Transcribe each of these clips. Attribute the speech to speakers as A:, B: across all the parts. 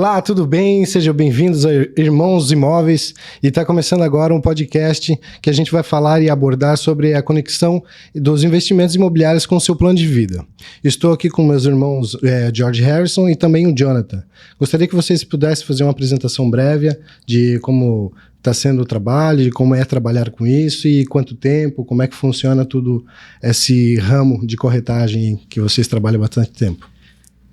A: Olá, tudo bem? Sejam bem-vindos a Irmãos Imóveis e está começando agora um podcast que a gente vai falar e abordar sobre a conexão dos investimentos imobiliários com o seu plano de vida. Estou aqui com meus irmãos George Harrison e também o Jonathan. Gostaria que vocês pudessem fazer uma apresentação breve de como está sendo o trabalho, de como é trabalhar com isso e quanto tempo, como é que funciona tudo esse ramo de corretagem que vocês trabalham há bastante tempo.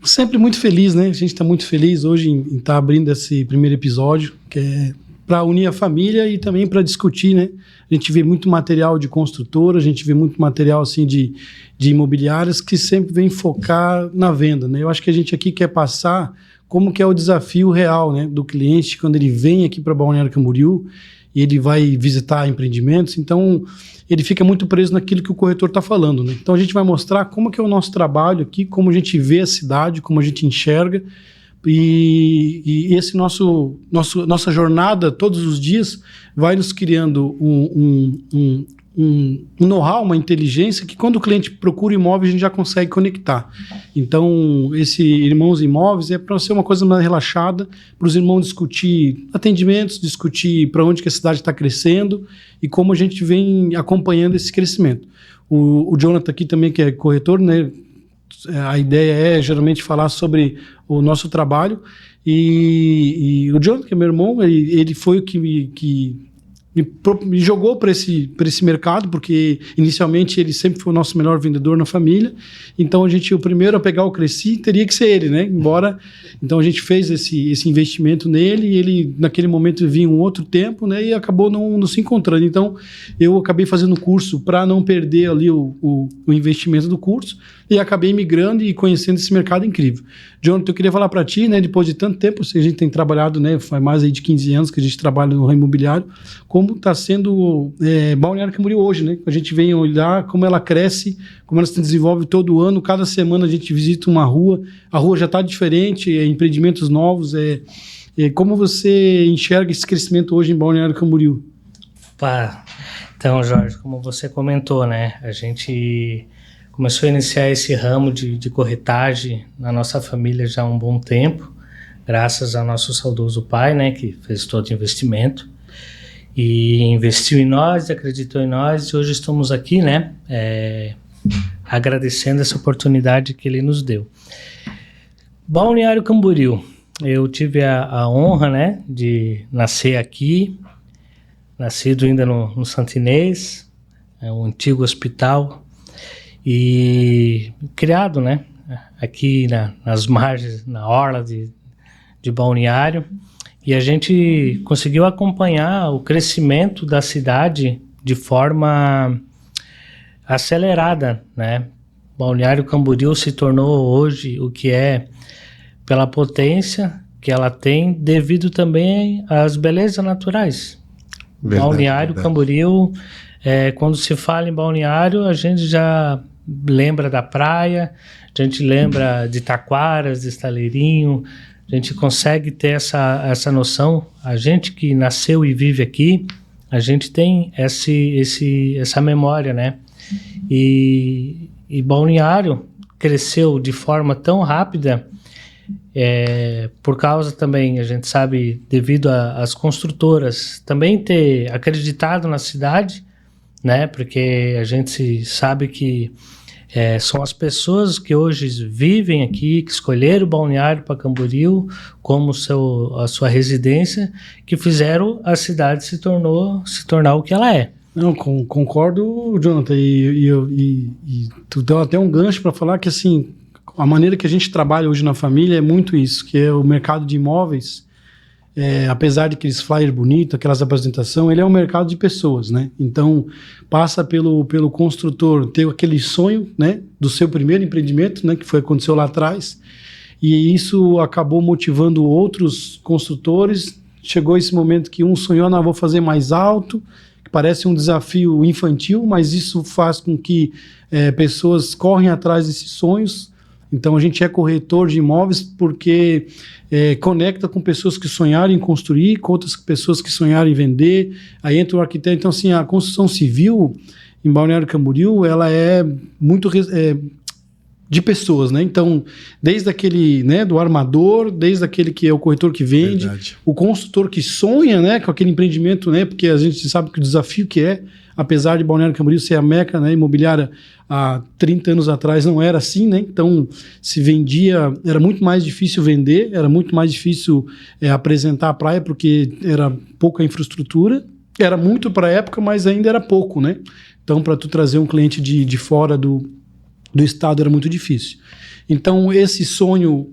B: Sempre muito feliz, né? A gente está muito feliz hoje em estar abrindo esse primeiro episódio, que é para unir a família e também para discutir, né? A gente vê muito material de construtora, a gente vê muito material assim de imobiliárias que sempre vem focar na venda, né? Eu acho que a gente aqui quer passar como que é o desafio real, né, do cliente quando ele vem aqui para Balneário Camboriú e ele vai visitar empreendimentos, então ele fica muito preso naquilo que o corretor está falando, né? Então a gente vai mostrar como que é o nosso trabalho aqui, como a gente vê a cidade, como a gente enxerga e esse nossa jornada todos os dias vai nos criando um know-how, uma inteligência que quando o cliente procura imóvel a gente já consegue conectar. Então esse Irmãos Imóveis é para ser uma coisa mais relaxada, para os irmãos discutir atendimentos, discutir para onde que a cidade está crescendo e como a gente vem acompanhando esse crescimento. O Jonathan aqui também, que é corretor, né? A ideia é geralmente falar sobre o nosso trabalho e o Jonathan, que é meu irmão, ele foi o que me jogou para esse mercado, porque inicialmente ele sempre foi o nosso melhor vendedor na família, então o primeiro a pegar o Cresci teria que ser ele, né? Então a gente fez esse investimento nele e ele naquele momento vinha um outro tempo, né? E acabou não se encontrando, então eu acabei fazendo o curso para não perder ali o investimento do curso e acabei migrando e conhecendo esse mercado incrível. Jonathan, eu queria falar para ti, né, depois de tanto tempo, a gente tem trabalhado, né, faz mais aí de 15 anos que a gente trabalha no ramo imobiliário, como está sendo Balneário Camboriú hoje, né? A gente vem olhar como ela cresce, como ela se desenvolve todo ano, cada semana a gente visita uma rua, a rua já está diferente, empreendimentos novos, como você enxerga esse crescimento hoje em Balneário Camboriú?
C: Então, Jorge, como você comentou, né, a gente começou a iniciar esse ramo de corretagem na nossa família já há um bom tempo, graças ao nosso saudoso pai, né, que fez todo o investimento e investiu em nós, acreditou em nós e hoje estamos aqui, né, agradecendo essa oportunidade que ele nos deu. Balneário Camboriú, eu tive a honra, né, de nascer aqui, nascido ainda no Santo Inês, um antigo hospital, e criado, né, aqui nas margens, na orla de Balneário, e a gente conseguiu acompanhar o crescimento da cidade de forma acelerada, né? Balneário Camboriú se tornou hoje o que é pela potência que ela tem, devido também às belezas naturais. Balneário Camboriú, quando se fala em Balneário, a gente já lembra da praia, a gente lembra de Taquaras, de Estaleirinho, a gente consegue ter essa noção. A gente que nasceu e vive aqui, a gente tem essa memória, né? E Balneário cresceu de forma tão rápida, por causa também, a gente sabe, devido às construtoras também ter acreditado na cidade, né? Porque a gente sabe que são as pessoas que hoje vivem aqui, que escolheram o Balneário para Camboriú como a sua residência, que fizeram a cidade se tornar o que ela é.
B: Não, concordo, Jonathan, e tu deu até um gancho para falar que assim, a maneira que a gente trabalha hoje na família é muito isso, que é o mercado de imóveis. Apesar de aqueles flyers bonitos, aquelas apresentações, ele é um mercado de pessoas, né? Então, passa pelo construtor ter aquele sonho, né, do seu primeiro empreendimento, né, que aconteceu lá atrás, e isso acabou motivando outros construtores. Chegou esse momento que um sonhou, não, vou fazer mais alto, que parece um desafio infantil, mas isso faz com que pessoas correm atrás desses sonhos. Então a gente é corretor de imóveis porque conecta com pessoas que sonharam em construir, com outras pessoas que sonharam em vender, aí entra o arquiteto. Então assim, a construção civil em Balneário Camboriú, ela é muito de pessoas, né? Então, desde aquele, né, do armador, desde aquele que é o corretor que vende,
A: Verdade.
B: o consultor que sonha, né, com aquele empreendimento, né? Porque a gente sabe que o desafio que é, apesar de Balneário Camboriú ser a meca, né, imobiliária há 30 anos atrás não era assim, né? Então, se vendia, era muito mais difícil vender, era muito mais difícil apresentar a praia, porque era pouca infraestrutura, era muito para a época, mas ainda era pouco, né? Então, para tu trazer um cliente de fora do estado era muito difícil. Então, esse sonho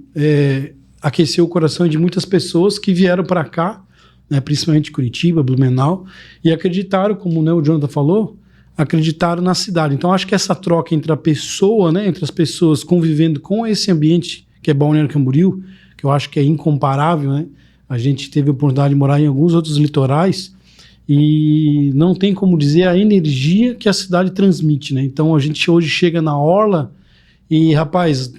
B: aqueceu o coração de muitas pessoas que vieram para cá, né, principalmente Curitiba, Blumenau, e acreditaram, como, né, o Jonathan falou, acreditaram na cidade. Então, acho que essa troca entre a pessoa, né, entre as pessoas convivendo com esse ambiente que é Balneário Camboriú, que eu acho que é incomparável, né? A gente teve a oportunidade de morar em alguns outros litorais e não tem como dizer a energia que a cidade transmite, né? Então, a gente hoje chega na orla e, rapaz,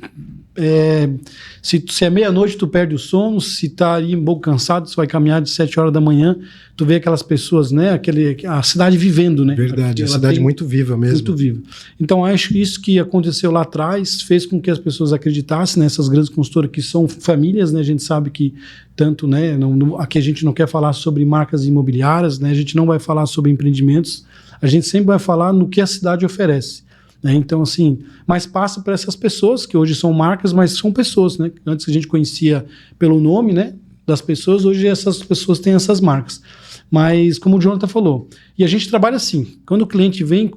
B: se é meia-noite, tu perde o sono, se tá aí um pouco cansado, você vai caminhar de 7 horas da manhã, tu vê aquelas pessoas, né? A cidade vivendo, né?
A: Verdade, a cidade muito viva mesmo.
B: Muito viva. Então, acho que isso que aconteceu lá atrás fez com que as pessoas acreditassem nessas grandes consultoras que são famílias, né? A gente sabe que tanto, né? Aqui a gente não quer falar sobre marcas imobiliárias, né? A gente não vai falar sobre empreendimentos, a gente sempre vai falar no que a cidade oferece. Então, assim, mas passa para essas pessoas, que hoje são marcas, mas são pessoas, né? Antes a gente conhecia pelo nome, né, das pessoas, hoje essas pessoas têm essas marcas. Mas, como o Jonathan falou, e a gente trabalha assim, quando o cliente vem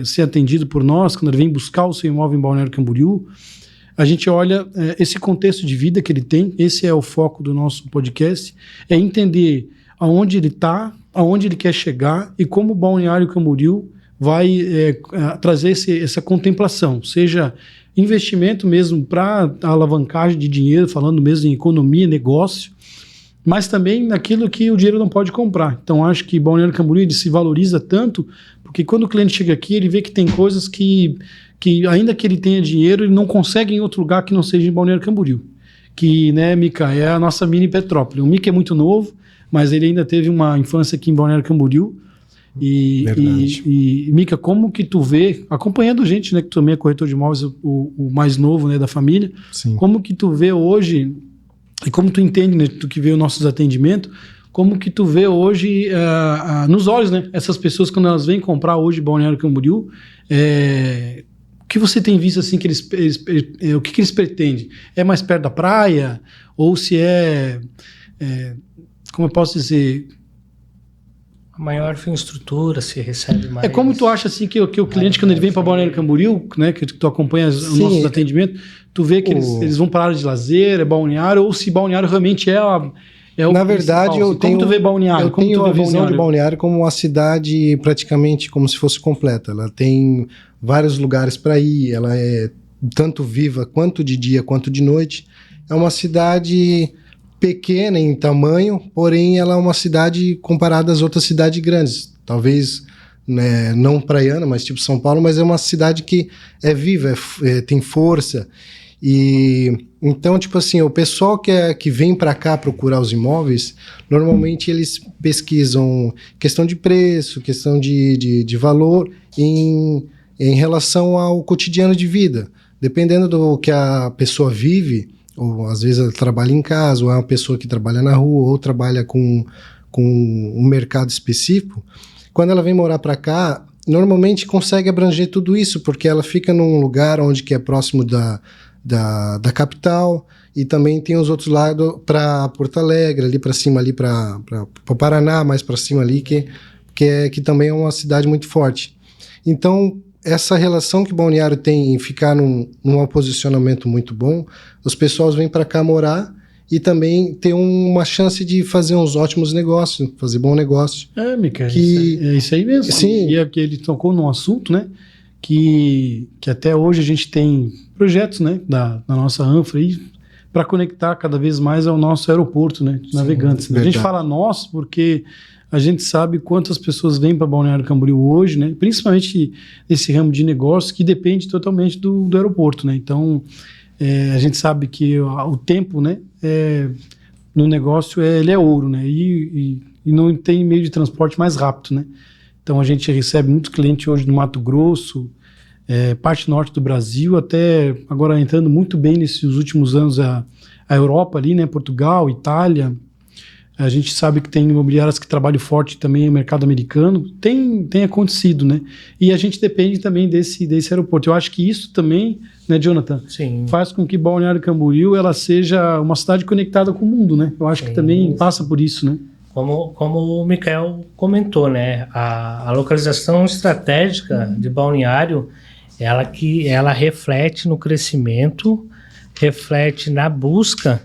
B: ser atendido por nós, quando ele vem buscar o seu imóvel em Balneário Camboriú, a gente olha esse contexto de vida que ele tem, esse é o foco do nosso podcast, é entender aonde ele está, aonde ele quer chegar e como o Balneário Camboriú vai trazer essa contemplação, seja investimento mesmo para alavancagem de dinheiro, falando mesmo em economia, negócio, mas também naquilo que o dinheiro não pode comprar. Então, acho que Balneário Camboriú ele se valoriza tanto, porque quando o cliente chega aqui, ele vê que tem coisas que ainda que ele tenha dinheiro, ele não consegue em outro lugar que não seja em Balneário Camboriú. Que, né, Mica, é a nossa mini Petrópolis. O Mica é muito novo, mas ele ainda teve uma infância aqui em Balneário Camboriú. E Mica, como que tu vê, acompanhando a gente, né, que tu também é corretor de imóveis, o mais novo, né, da família,
A: Sim.
B: Como que tu vê hoje, e como tu entende, né, tu que vê os nossos atendimentos, como que tu vê hoje nos olhos, né, essas pessoas quando elas vêm comprar hoje Balneário Camboriú, o que você tem visto assim, que o que eles pretendem? É mais perto da praia? Ou se como eu posso dizer...
C: A maior infraestrutura, se recebe mais...
B: como tu acha assim que o cliente, quando ele vem para Balneário Camboriú, né, que tu acompanha os nossos atendimentos, tu vê que eles vão para a área de lazer, é balneário, ou se balneário realmente é o
A: Na verdade,
B: principal. Como tu vê Balneário?
A: Eu tenho a visão de Balneário como uma cidade praticamente como se fosse completa. Ela tem vários lugares para ir, ela é tanto viva quanto de dia quanto de noite. É uma cidade pequena em tamanho, porém ela é uma cidade comparada às outras cidades grandes. Talvez, né, não praiana, mas tipo São Paulo, mas é uma cidade que é viva, tem força. E então, tipo assim, o pessoal que vem para cá procurar os imóveis, normalmente eles pesquisam questão de preço, questão de valor em relação ao cotidiano de vida. Dependendo do que a pessoa vive, ou às vezes ela trabalha em casa, ou é uma pessoa que trabalha na rua, ou trabalha com um mercado específico, quando ela vem morar para cá, normalmente consegue abranger tudo isso, porque ela fica num lugar onde que é próximo da capital, e também tem os outros lados para Porto Alegre, ali para cima, ali para Paraná, mais para cima ali, que também é uma cidade muito forte. Então, essa relação que Balneário tem em ficar num posicionamento muito bom, os pessoas vêm para cá morar e também ter uma chance de fazer uns ótimos negócios, fazer bom negócio.
B: Mica, é isso aí mesmo.
A: Sim.
B: E aqui ele tocou num assunto, né, que até hoje a gente tem projetos, né, da nossa Anfra aí para conectar cada vez mais ao nosso aeroporto, né, de Navegantes. Né? A gente fala nós porque a gente sabe quantas pessoas vêm para Balneário Camboriú hoje, né, principalmente esse ramo de negócio que depende totalmente do aeroporto, né. Então a gente sabe que o tempo, né, no negócio ele é ouro, né, e não tem meio de transporte mais rápido, né. Então a gente recebe muitos clientes hoje no Mato Grosso, parte norte do Brasil, até agora entrando muito bem nesses últimos anos a Europa ali, né? Portugal, Itália. A gente sabe que tem imobiliárias que trabalham forte também no mercado americano. Tem acontecido, né? E a gente depende também desse aeroporto. Eu acho que isso também, né, Jonathan?
C: Sim.
B: Faz com que Balneário Camboriú ela seja uma cidade conectada com o mundo, né? Eu acho que também passa por isso, né?
C: Como o Michael comentou, né? A localização estratégica de Balneário, ela reflete no crescimento, reflete na busca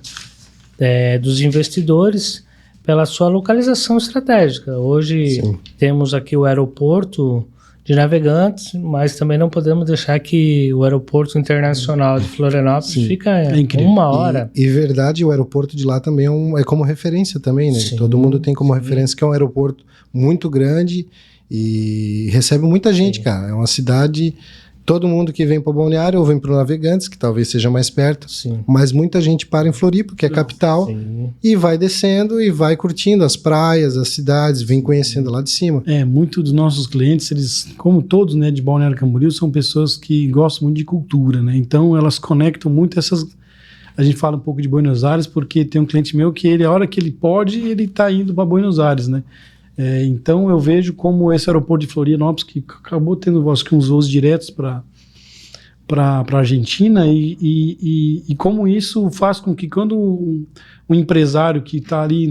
C: dos investidores pela sua localização estratégica. Hoje temos aqui o aeroporto de Navegantes, mas também não podemos deixar que o aeroporto internacional de Florianópolis fica uma hora.
A: E verdade, o aeroporto de lá também é como referência também, né? Todo mundo tem como referência que é um aeroporto muito grande e recebe muita gente, cara. É uma cidade... Todo mundo que vem para o Balneário ou vem para o Navegantes, que talvez seja mais perto, mas muita gente para em Floripa, que é capital, e vai descendo e vai curtindo as praias, as cidades, vem conhecendo lá de cima.
B: Muitos dos nossos clientes, eles, como todos, né, de Balneário Camboriú, são pessoas que gostam muito de cultura, né? Então elas conectam muito essas... A gente fala um pouco de Buenos Aires porque tem um cliente meu que a hora que ele pode, ele está indo para Buenos Aires, né? Então eu vejo como esse aeroporto de Florianópolis, que acabou tendo acho que uns voos diretos para a Argentina, e como isso faz com que quando um empresário que está ali,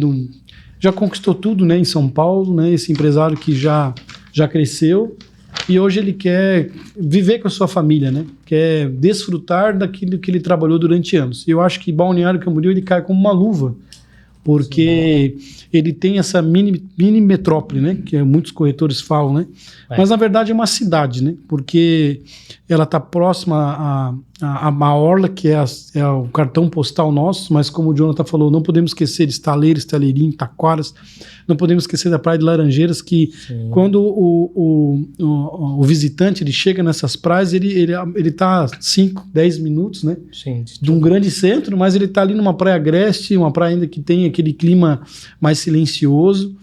B: já conquistou tudo, né, em São Paulo, né, esse empresário que já cresceu, e hoje ele quer viver com a sua família, né, quer desfrutar daquilo que ele trabalhou durante anos. E eu acho que Balneário Camboriú ele cai como uma luva, porque ele tem essa mini metrópole, né? Que muitos corretores falam, né? Mas na verdade é uma cidade, né? Porque ela está próxima a orla, que é o cartão postal nosso, mas como o Jonathan falou, não podemos esquecer de Estaleiro, Estaleirinho, Taquaras, não podemos esquecer da Praia de Laranjeiras, que quando o visitante ele chega nessas praias, ele está 5, 10 minutos, né? De um grande centro, mas ele está ali numa praia agreste, uma praia ainda que tem aquele clima mais silencioso.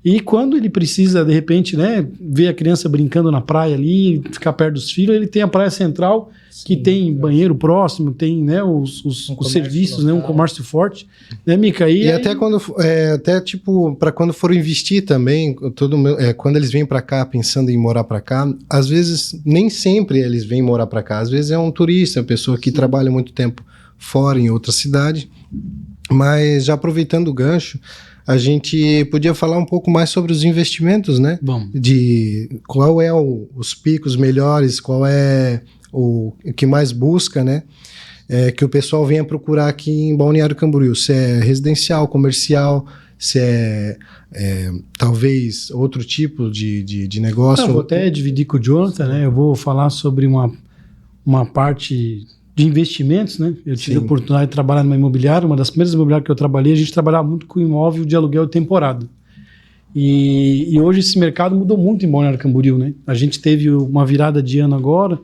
B: E quando ele precisa, de repente, né, ver a criança brincando na praia ali, ficar perto dos filhos, ele tem a praia central, que tem banheiro próximo, tem, né, os serviços, né, um comércio forte, né, Mica?
A: E até quando, tipo, para quando for investir também, quando eles vêm para cá pensando em morar para cá, às vezes, nem sempre eles vêm morar para cá, às vezes é um turista, uma pessoa que trabalha muito tempo fora, em outra cidade, mas já aproveitando o gancho, a gente podia falar um pouco mais sobre os investimentos, né?
B: Bom.
A: De qual é os picos melhores, qual é o que mais busca, né? Que o pessoal venha procurar aqui em Balneário Camboriú. Se é residencial, comercial, se é talvez outro tipo de negócio.
B: Eu vou até dividir com o Jonathan, né? Eu vou falar sobre uma parte de investimentos, né? Eu tive a oportunidade de trabalhar numa imobiliária, uma das primeiras imobiliárias que eu trabalhei, a gente trabalhava muito com imóvel de aluguel temporada. E hoje esse mercado mudou muito em Balneário Camboriú, né? A gente teve uma virada de ano agora,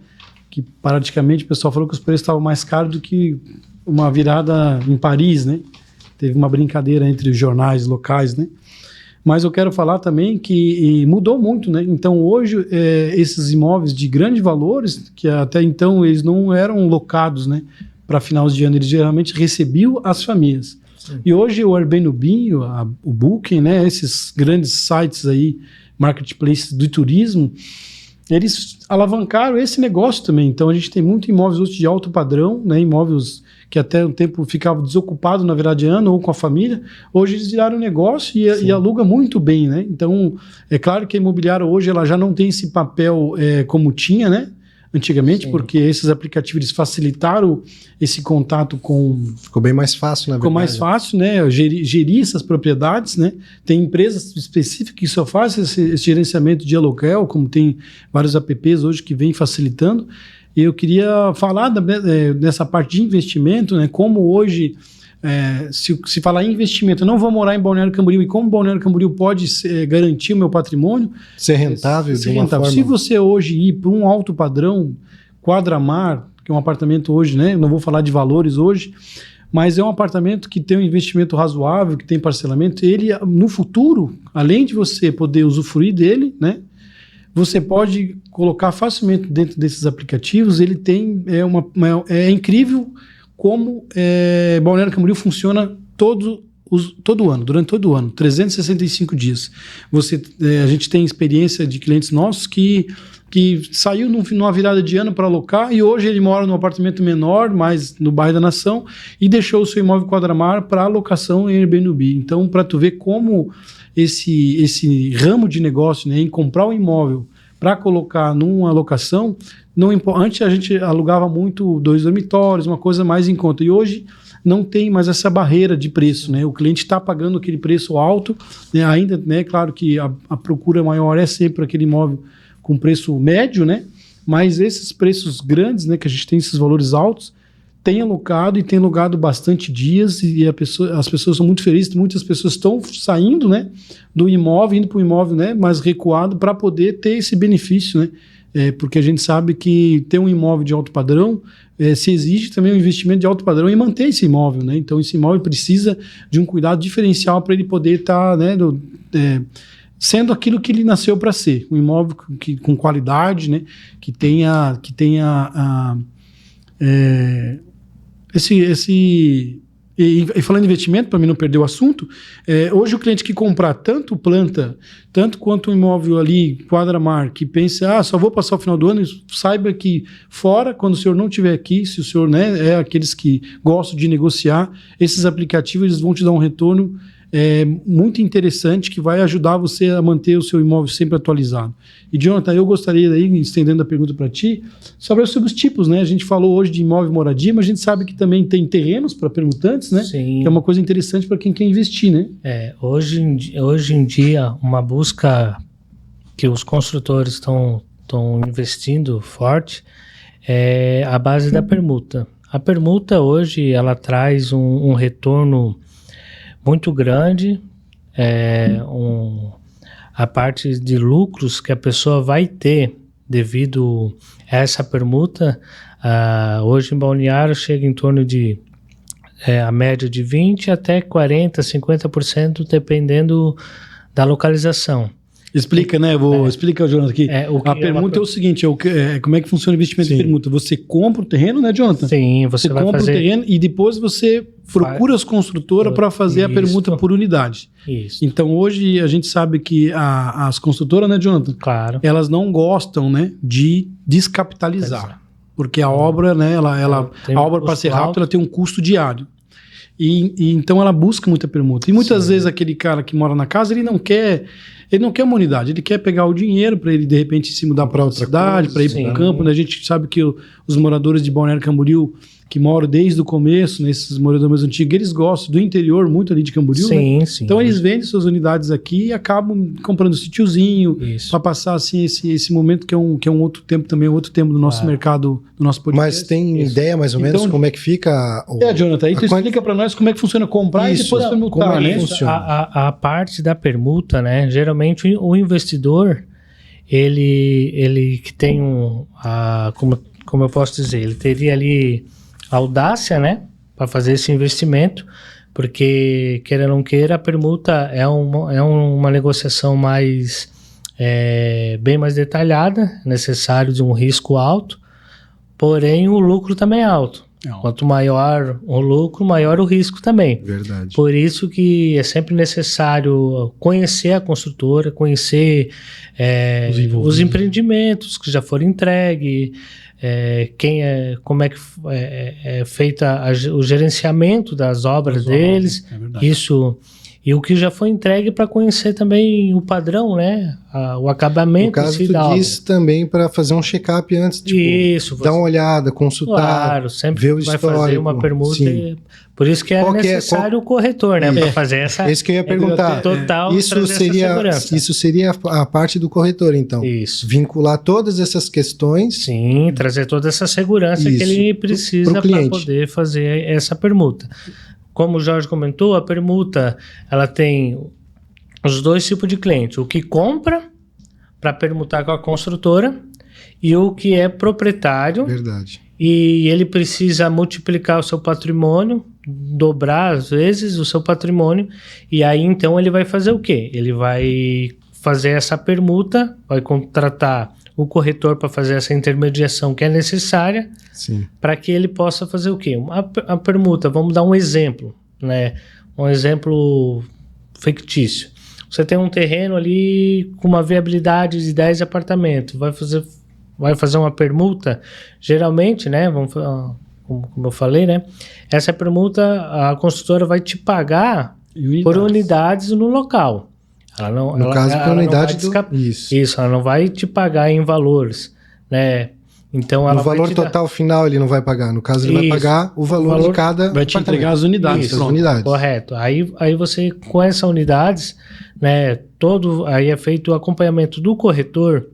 B: que praticamente o pessoal falou que os preços estavam mais caros do que uma virada em Paris, né? Teve uma brincadeira entre os jornais locais, né? Mas eu quero falar também que mudou muito, né? Então hoje esses imóveis de grandes valores, que até então eles não eram locados, né, para final de ano, eles geralmente recebiam as famílias. Sim. E hoje o Airbnb, o Booking, né, esses grandes sites aí, marketplaces do turismo, eles alavancaram esse negócio também. Então a gente tem muito imóveis hoje de alto padrão, né, imóveis que até um tempo ficavam desocupados na virada de ano ou com a família, hoje eles viraram negócio e aluga muito bem, né? Então, é claro que a imobiliária hoje ela já não tem esse papel como tinha, né? Antigamente, porque esses aplicativos eles facilitaram esse contato com...
A: Ficou bem mais fácil, na verdade.
B: Ficou mais fácil, né? Gerir essas propriedades, né? Tem empresas específicas que só fazem esse gerenciamento de aluguel, como tem vários apps hoje que vêm facilitando. E eu queria falar dessa parte de investimento, né? Como hoje, se falar em investimento, eu não vou morar em Balneário Camboriú, e como Balneário Camboriú pode garantir o meu patrimônio...
A: Ser rentável de uma forma...
B: Se você hoje ir para um alto padrão, quadra-mar, que é um apartamento hoje, né? Não vou falar de valores hoje, mas é um apartamento que tem um investimento razoável, que tem parcelamento, ele, no futuro, além de você poder usufruir dele, né? você pode colocar facilmente dentro desses aplicativos. Ele tem, é incrível como Balneário Camboriú funciona todo ano, durante todo o ano, 365 dias. A gente tem experiência de clientes nossos que saiu numa virada de ano para alocar e hoje ele mora num apartamento menor, mais no bairro da Nação, e deixou o seu imóvel quadra-mar para alocação em Airbnb. Então, para tu ver como esse ramo de negócio, né, em comprar um imóvel para colocar numa alocação, antes a gente alugava muito 2 dormitórios, uma coisa mais em conta, e hoje não tem mais essa barreira de preço, né? O cliente está pagando aquele preço alto, né? Ainda, né? Claro que a procura maior é sempre aquele imóvel com preço médio, né? Mas esses preços grandes, né? Que a gente tem esses valores altos, tem alocado e tem alugado bastante dias e as pessoas são muito felizes. Muitas pessoas estão saindo, né? Do imóvel, indo para o imóvel, né? Mais recuado para poder ter esse benefício, né? Porque a gente sabe que ter um imóvel de alto padrão se exige também um investimento de alto padrão em manter esse imóvel, né? Então esse imóvel precisa de um cuidado diferencial para ele poder estar, né, sendo aquilo que ele nasceu para ser, um imóvel com qualidade, né? Que tenha E falando em investimento, para mim não perder o assunto, hoje o cliente que comprar tanto planta, tanto quanto um imóvel ali, quadra-mar, que pensa, só vou passar o final do ano, saiba que fora, quando o senhor não estiver aqui, se o senhor, né, é aqueles que gostam de negociar, esses aplicativos eles vão te dar um retorno muito interessante que vai ajudar você a manter o seu imóvel sempre atualizado. E, Jonathan, eu gostaria, daí, estendendo a pergunta para ti, sobre os tipos, né? A gente falou hoje de imóvel e moradia, mas a gente sabe que também tem terrenos para permutantes, né?
C: Sim.
B: Que é uma coisa interessante para quem quer investir, né?
C: Hoje em dia, uma busca que os construtores estão investindo forte é a base da permuta. A permuta hoje, ela traz um retorno muito grande, a parte de lucros que a pessoa vai ter devido a essa permuta, hoje em Balneário chega em torno de a média de 20% até 40%, 50%, dependendo da localização.
B: Explica, né? Explica, Jonathan, aqui. A permuta é o seguinte, como é que funciona o investimento de permuta? Você compra o terreno, né, Jonathan?
C: Sim, você vai
B: compra o terreno e depois você procura as construtoras para fazer a permuta por unidade.
C: Isso.
B: Então, hoje a gente sabe que as construtoras, né, Jonathan?
C: Claro.
B: Elas não gostam, né, de descapitalizar. Porque a obra, né, a obra para ser rápida, ela tem um custo diário. E então ela busca muita permuta. E muitas vezes aquele cara que mora na casa, ele não quer uma unidade, ele quer pegar o dinheiro para ele de repente se mudar para outra cidade, para ir para o campo, né? A gente sabe que os moradores de Balneário Camboriú, que moram desde o começo, nesses moradores mais antigos, eles gostam do interior muito ali de Camboriú,
C: sim,
B: né?
C: sim.
B: Então eles vendem suas unidades aqui e acabam comprando um sítiozinho para passar assim esse momento que é um outro tempo também, outro tempo do nosso mercado, do nosso podcast.
A: Mas tem ideia mais ou menos como é que fica?
B: Jonathan, aí tu explica para nós como é que funciona comprar e depois permutar, né?
C: A parte da permuta, né? Geralmente o investidor, ele que tem como eu posso dizer, ele teria ali audácia, né, para fazer esse investimento, porque, queira ou não queira, a permuta é uma negociação bem mais detalhada, necessário de um risco alto, porém o lucro também é alto. Quanto maior o lucro, maior o risco também.
A: Verdade.
C: Por isso que é sempre necessário conhecer a construtora, conhecer os empreendimentos que já foram entregues, como é que é feita o gerenciamento das obras deles, isso, e o que já foi entregue para conhecer também o padrão, né? O acabamento.
A: No caso, tu disse também para fazer um check-up antes, tipo,
C: isso,
A: dar uma olhada, consultar,
C: claro, sempre
A: ver o
C: vai
A: histórico.
C: fazer uma permuta. Por isso que era necessário o corretor, né? Para fazer essa.
A: Isso que eu ia perguntar.
C: Total,
A: isso seria a parte do corretor, então.
C: Isso.
A: Vincular todas essas questões.
C: Sim, trazer toda essa segurança que ele precisa para poder fazer essa permuta. Como o Jorge comentou, a permuta, ela tem os dois tipos de clientes. O que compra para permutar com a construtora e o que é proprietário.
A: Verdade.
C: E ele precisa multiplicar o seu patrimônio, dobrar às vezes o seu patrimônio, e aí então ele vai fazer o quê? Ele vai fazer essa permuta, vai contratar o corretor para fazer essa intermediação que é necessária para que ele possa fazer o quê? A permuta, vamos dar um exemplo, né? Um exemplo fictício. Você tem um terreno ali com uma viabilidade de 10 apartamentos, vai fazer uma permuta, geralmente, né? Como eu falei, né? Essa permuta, a construtora vai te pagar por unidades no local.
A: No caso, por unidade
C: Isso, ela não vai te pagar em valores, né? Então, ela
A: no valor total final ele não vai pagar. No caso, ele vai pagar o valor de cada
B: vai te entregar as unidades.
A: Isso, as unidades.
C: Correto. Aí você, com essas unidades, né? Aí é feito o acompanhamento do corretor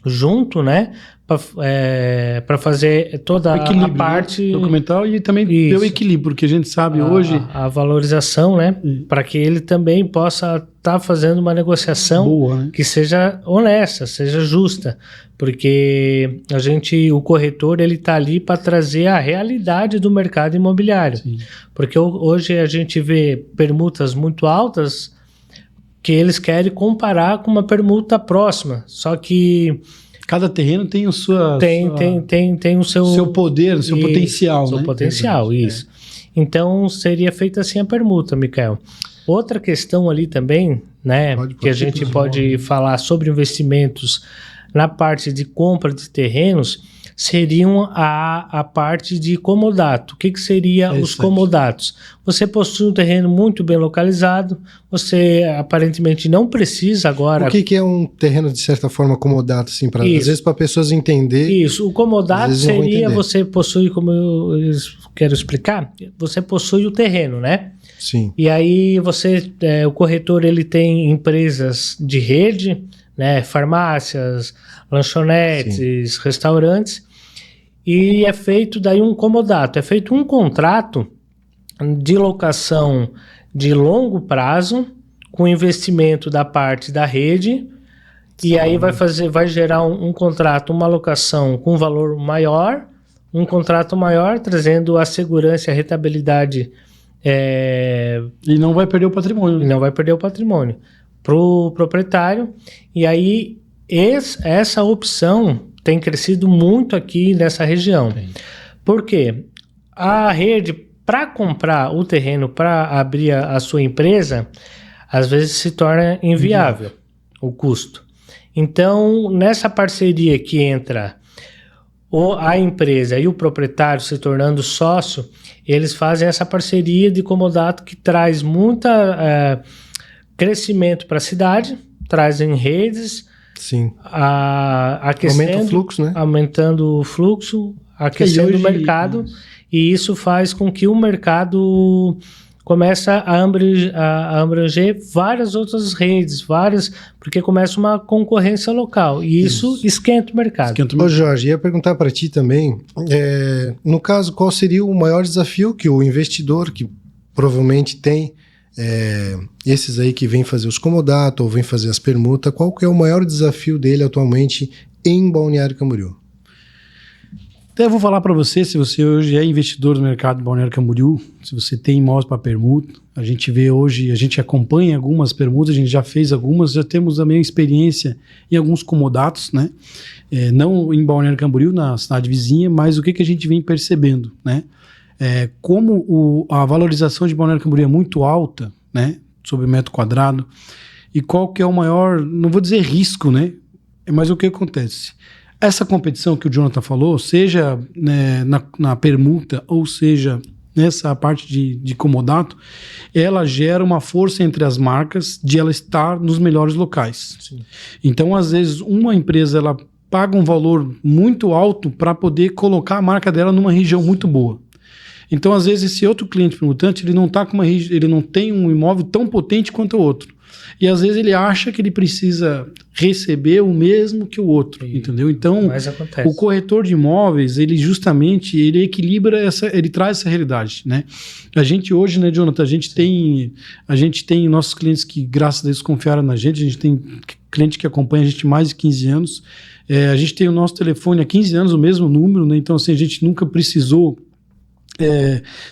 C: junto, né? Para fazer toda a parte
B: documental e também ter o equilíbrio, porque a gente sabe hoje
C: a valorização, né? Para que ele também possa estar fazendo uma negociação
B: boa, né?
C: Que seja honesta, seja justa, porque o corretor ele está ali para trazer a realidade do mercado imobiliário. Sim. Porque hoje a gente vê permutas muito altas que eles querem comparar com uma permuta próxima, só que
B: cada terreno tem o seu poder, o seu potencial,
C: seu
B: né?
C: potencial, isso. Então seria feita assim a permuta, Micael. Outra questão ali também, né, que a gente pode falar sobre investimentos na parte de compra de terrenos, seriam a parte de comodato. O que seria os comodatos? Você possui um terreno muito bem localizado, você aparentemente não precisa agora...
A: O que é um terreno, de certa forma, comodato, assim, às vezes para pessoas entenderem?
C: Isso, o comodato seria você possui, como eu quero explicar, você possui o terreno, né?
A: Sim.
C: E aí o corretor ele tem empresas de rede, né, farmácias, lanchonetes, restaurantes, e é feito daí um comodato, é feito um contrato de locação de longo prazo com investimento da parte da rede, e aí vai gerar um contrato, uma locação com valor maior, um contrato maior, trazendo a segurança e a rentabilidade.
B: E não vai perder o patrimônio.
C: E não vai perder o patrimônio para o proprietário. E aí essa opção tem crescido muito aqui nessa região. Sim. Por quê? A rede, para comprar o terreno, para abrir a sua empresa, às vezes se torna inviável o custo. Então, nessa parceria que entra a empresa e o proprietário se tornando sócio, eles fazem essa parceria de comodato que traz muita crescimento para a cidade, trazem redes.
A: Sim.
C: Aumenta
A: o fluxo, né?
C: Aumentando o fluxo, aquecendo o mercado, e isso faz com que o mercado comece a abranger várias outras redes, porque começa uma concorrência local, e isso esquenta o mercado.
A: Ô Jorge, ia perguntar para ti também, no caso, qual seria o maior desafio que o investidor, que provavelmente tem esses aí que vêm fazer os comodatos ou vêm fazer as permutas, qual que é o maior desafio dele atualmente em Balneário Camboriú?
B: Até eu vou falar para você, se você hoje é investidor do mercado de Balneário Camboriú, se você tem imóveis para permuta, a gente vê hoje, a gente acompanha algumas permutas, a gente já fez algumas, já temos também experiência em alguns comodatos, né? Não em Balneário Camboriú, na cidade vizinha, mas o que a gente vem percebendo, né? Como a valorização de Balneário Camboriú é muito alta, né? Sobre metro quadrado, e qual que é o maior, não vou dizer risco, né? Mas o que acontece? Essa competição que o Jonathan falou, seja né, na permuta ou seja nessa parte de comodato, ela gera uma força entre as marcas de ela estar nos melhores locais. Sim. Então, às vezes, uma empresa ela paga um valor muito alto para poder colocar a marca dela numa região muito boa. Então, às vezes, esse outro cliente permutante ele não tem um imóvel tão potente quanto o outro. E às vezes ele acha que ele precisa receber o mesmo que o outro, entendeu? Então, o corretor de imóveis, ele justamente, ele equilibra ele traz essa realidade, né? A gente hoje, né, Jonathan, a gente tem nossos clientes que, graças a Deus, confiaram na gente, a gente tem cliente que acompanha a gente há mais de 15 anos, a gente tem o nosso telefone há 15 anos, o mesmo número, né? Então, assim, a gente nunca precisou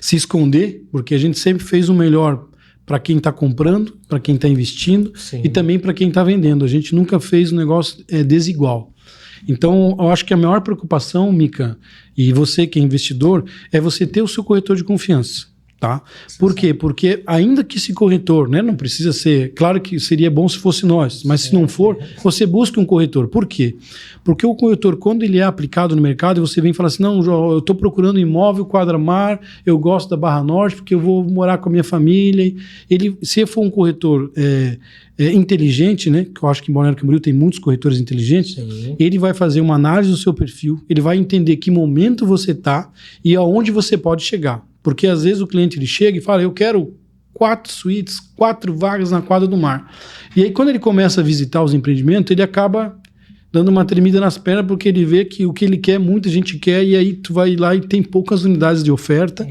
B: se esconder, porque a gente sempre fez o melhor para quem está comprando, para quem está investindo
C: Sim.
B: e também para quem está vendendo. A gente nunca fez um negócio desigual. Então, eu acho que a maior preocupação, Mica, e você que é investidor, é você ter o seu corretor de confiança. Tá? Por quê? Porque ainda que esse corretor, né, não precisa ser, claro que seria bom se fosse nós, mas se não for, você busca um corretor. Por quê? Porque o corretor, quando ele é aplicado no mercado, você vem e fala assim, não, João, eu estou procurando um imóvel quadra-mar, eu gosto da Barra Norte porque eu vou morar com a minha família. Ele, se for um corretor inteligente, né, que eu acho que em Balneário Camboriú tem muitos corretores inteligentes,
C: Sim.
B: ele vai fazer uma análise do seu perfil, ele vai entender que momento você está e aonde você pode chegar. Porque às vezes o cliente ele chega e fala, eu quero 4 suítes, 4 vagas na quadra do mar. E aí quando ele começa a visitar os empreendimentos, ele acaba dando uma tremida nas pernas, porque ele vê que o que ele quer, muita gente quer, e aí tu vai lá e tem poucas unidades de oferta.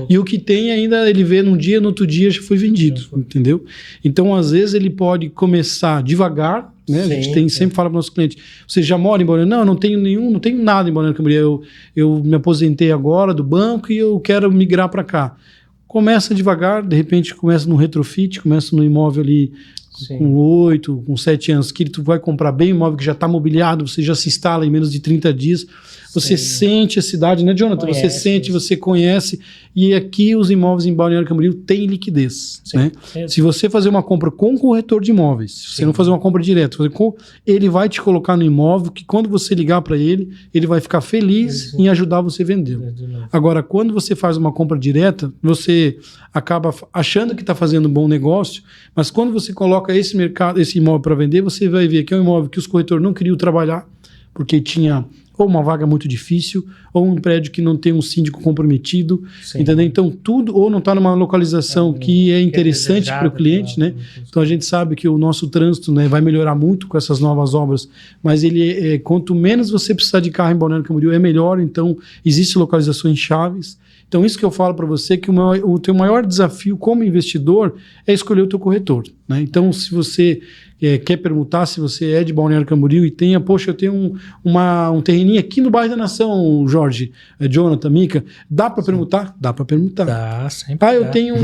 B: E o que tem ainda, ele vê num dia, no outro dia já foi vendido, entendeu? Então às vezes ele pode começar devagar, né?
C: Sim,
B: a gente sempre fala para o nosso cliente, você já mora em Balneário? Não, não tenho nada em Balneário Camboriú. Eu me aposentei agora do banco e eu quero migrar para cá. Começa devagar, de repente começa no retrofit, começa no imóvel ali com 8, com 7 anos, que tu vai comprar bem, imóvel que já está mobiliado, você já se instala em menos de 30 dias, você sente a cidade, né, Jonathan? Você sente, você conhece, e aqui os imóveis em Balneário Camboriú têm liquidez, né? Se você fazer uma compra com corretor de imóveis, se você não fazer uma compra direta, ele vai te colocar no imóvel que quando você ligar para ele, ele vai ficar feliz em ajudar você a vender. Agora, quando você faz uma compra direta, você acaba achando que está fazendo um bom negócio, mas quando você coloca esse imóvel para vender, você vai ver que é um imóvel que os corretores não queriam trabalhar, porque tinha ou uma vaga muito difícil, ou um prédio que não tem um síndico comprometido, entendeu? Então tudo, ou não está numa localização que é interessante para o cliente, né? Então a gente sabe que o nosso trânsito, né, vai melhorar muito com essas novas obras, mas ele quanto menos você precisar de carro em Balneário Camboriú, é melhor. Então existem localizações chaves. Então isso que eu falo para você, que o teu maior desafio como investidor é escolher o teu corretor, né? Então se você quer perguntar se você é de Balneário Camboriú e tenha, poxa, eu tenho um terreninho aqui no bairro da Nação, Jorge, Jonathan, Mica, dá para perguntar? Dá para perguntar.
C: Dá, sempre
B: eu tenho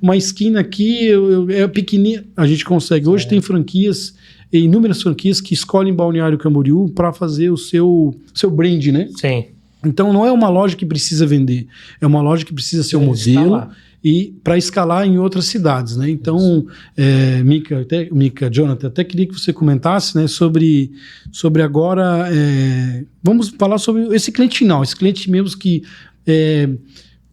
B: uma esquina aqui, é pequenininha, a gente consegue. Hoje tem franquias, inúmeras franquias que escolhem Balneário Camboriú para fazer o seu brand, né?
C: Sim.
B: Então não é uma loja que precisa vender, é uma loja que precisa ser um modelo e para escalar em outras cidades, né? Então, Mica, Jonathan, até queria que você comentasse, né, sobre agora, vamos falar sobre esse cliente final, esse cliente mesmo que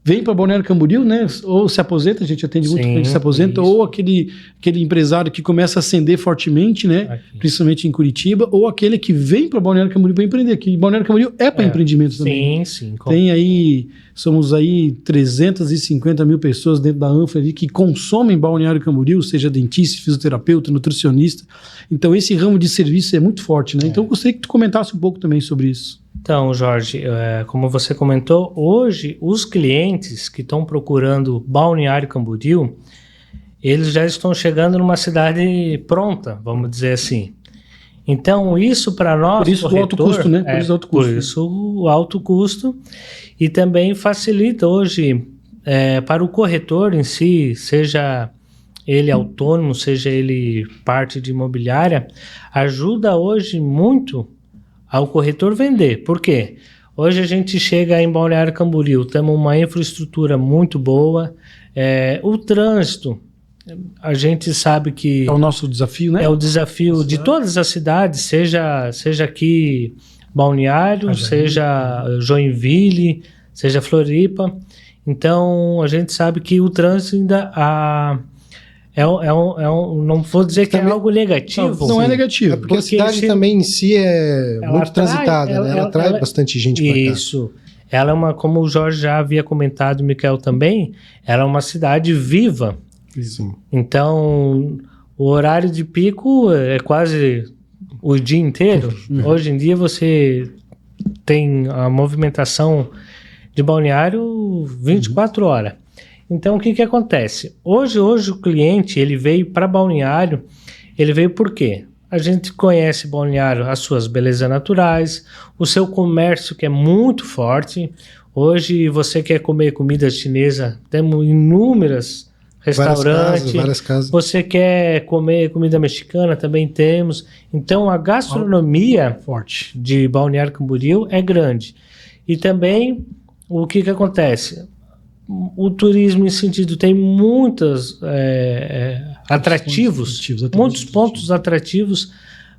B: vem para Balneário Camboriú, né? Ou se aposenta, a gente atende muito cliente que se aposenta, ou aquele empresário que começa a ascender fortemente, né? Principalmente em Curitiba, ou aquele que vem para Balneário Camboriú para empreender, que Balneário Camboriú é para empreendimento também.
C: Sim.
B: Tem aí, somos aí 350 mil pessoas dentro da ANFA ali que consomem Balneário Camboriú, seja dentista, fisioterapeuta, nutricionista. Então esse ramo de serviço é muito forte, né? Então eu gostaria que tu comentasse um pouco também sobre isso.
C: Então, Jorge, como você comentou, hoje os clientes que estão procurando Balneário Camboriú, eles já estão chegando numa cidade pronta, vamos dizer assim. Então, isso para nós...
B: Por isso o alto custo, né?
C: Por isso o alto custo. E também facilita hoje para o corretor em si, seja ele autônomo, seja ele parte de imobiliária, ajuda hoje muito ao corretor vender. Por quê? Hoje a gente chega em Balneário Camboriú, temos uma infraestrutura muito boa, o trânsito, a gente sabe que...
B: É o nosso desafio, né?
C: É o desafio de todas as cidades, seja aqui Balneário, seja Joinville, seja Floripa. Então, a gente sabe que o trânsito ainda... não vou dizer que também, é algo negativo.
B: Não é negativo.
A: Porque a cidade também em si é muito transitada, né? Ela atrai bastante gente para cá.
C: Isso. Ela é uma, como o Jorge já havia comentado, o Michael também, ela é uma cidade viva.
A: Sim.
C: Então, o horário de pico é quase o dia inteiro. Hoje em dia você tem a movimentação de balneário 24 horas. Então, o que acontece? Hoje o cliente, ele veio para Balneário, ele veio por quê? A gente conhece Balneário, as suas belezas naturais, o seu comércio que é muito forte. Hoje, você quer comer comida chinesa, temos inúmeras restaurante.
A: Várias casas.
C: Você quer comer comida mexicana, também temos. Então, a gastronomia
B: Forte.
C: de Balneário Camboriú é grande. E também, o que acontece? O turismo, em sentido, tem muitos atrativos, muitos pontos atrativos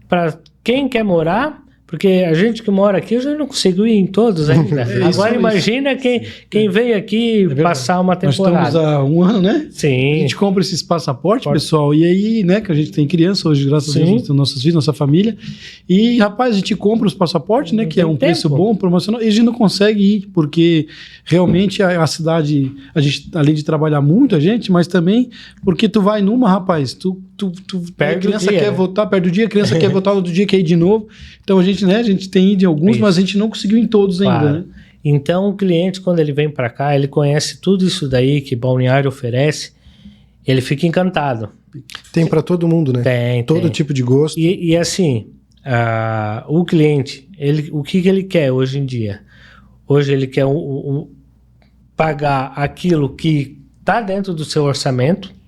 C: para quem quer morar, porque a gente que mora aqui, eu já não consigo ir em todos ainda. Agora imagina quem veio aqui passar uma temporada.
B: Nós estamos há um ano, né?
C: Sim.
B: A gente compra esses passaportes, pessoal, e aí, né, que a gente tem criança hoje, graças a Deus, nossas vidas, nossa família. E, rapaz, a gente compra os passaportes, né, que é um preço bom, promocional, e a gente não consegue ir, porque realmente a cidade, a gente, além de trabalhar muito, a gente, mas também porque tu vai numa, rapaz,
C: perde
B: a criança
C: o dia,
B: quer
C: né?
B: voltar, perde o dia, a criança quer voltar no outro dia, quer ir de novo. Então a gente tem ido em alguns, mas a gente não conseguiu em todos ainda, né?
C: Então o cliente, quando ele vem para cá, ele conhece tudo isso daí que Balneário oferece, ele fica encantado.
A: Tem para todo mundo, né?
C: Tem.
A: Todo tipo de gosto.
C: E assim, o cliente, o que ele quer hoje em dia? Hoje ele quer pagar aquilo que está dentro do seu orçamento.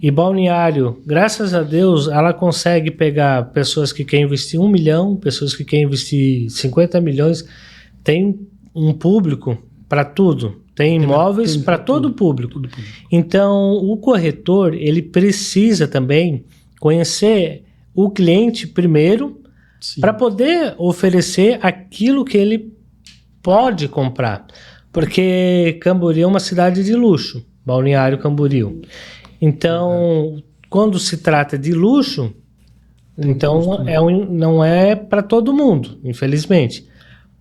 C: E Balneário, graças a Deus, ela consegue pegar pessoas que querem investir 1 milhão, pessoas que querem investir 50 milhões. Tem um público para tudo. Tem imóveis para todo o público. Então, o corretor, ele precisa também conhecer o cliente primeiro para poder oferecer aquilo que ele pode comprar. Porque Camboriú é uma cidade de luxo, Balneário Camboriú. Então, quando se trata de luxo, então não é para todo mundo, infelizmente.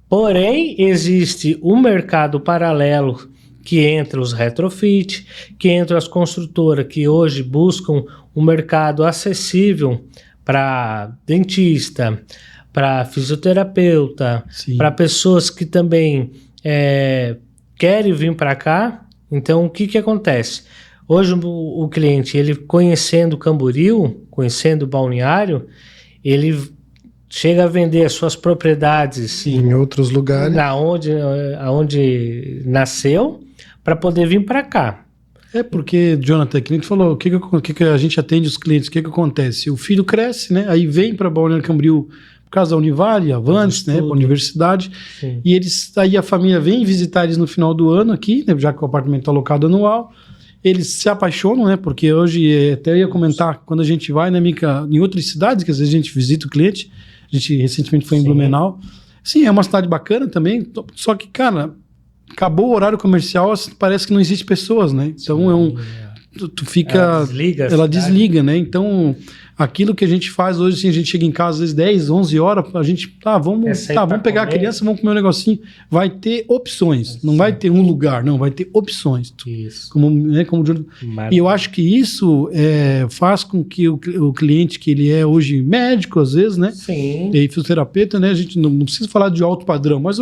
C: Porém, existe um mercado paralelo que entra os retrofit, que entra as construtoras que hoje buscam um mercado acessível para dentista, para fisioterapeuta, para pessoas que também querem vir para cá. Então, o que acontece? Hoje o cliente, ele conhecendo Camboriú, conhecendo Balneário, ele chega a vender as suas propriedades
A: em outros lugares,
C: aonde nasceu, para poder vir para cá.
B: É porque, Jonathan, que a gente falou, o que a gente atende os clientes, o que acontece? O filho cresce, né? Aí vem para Balneário Camboriú por causa da Univale, Avantes, né? Para a universidade. Sim. E aí a família vem visitar eles no final do ano aqui, né? Já que o apartamento está alocado anual. Eles se apaixonam, né? Porque hoje, até eu ia comentar, quando a gente vai, né, Mica, em outras cidades, que às vezes a gente visita o cliente, a gente recentemente foi em Blumenau. Sim, é uma cidade bacana também, só que, cara, acabou o horário comercial, parece que não existe pessoas, né? Então tu fica... Ela desliga, né? Então, aquilo que a gente faz hoje, assim, a gente chega em casa às vezes 10, 11 horas, a gente, vamos pegar a criança, vamos comer um negocinho. Vai ter opções, não vai ter um lugar, não, vai ter opções.
C: Isso.
B: Como e eu acho que isso faz com que o cliente, que ele é hoje médico, às vezes, né?
C: Sim.
B: E fisioterapeuta, né? A gente não precisa falar de alto padrão, mas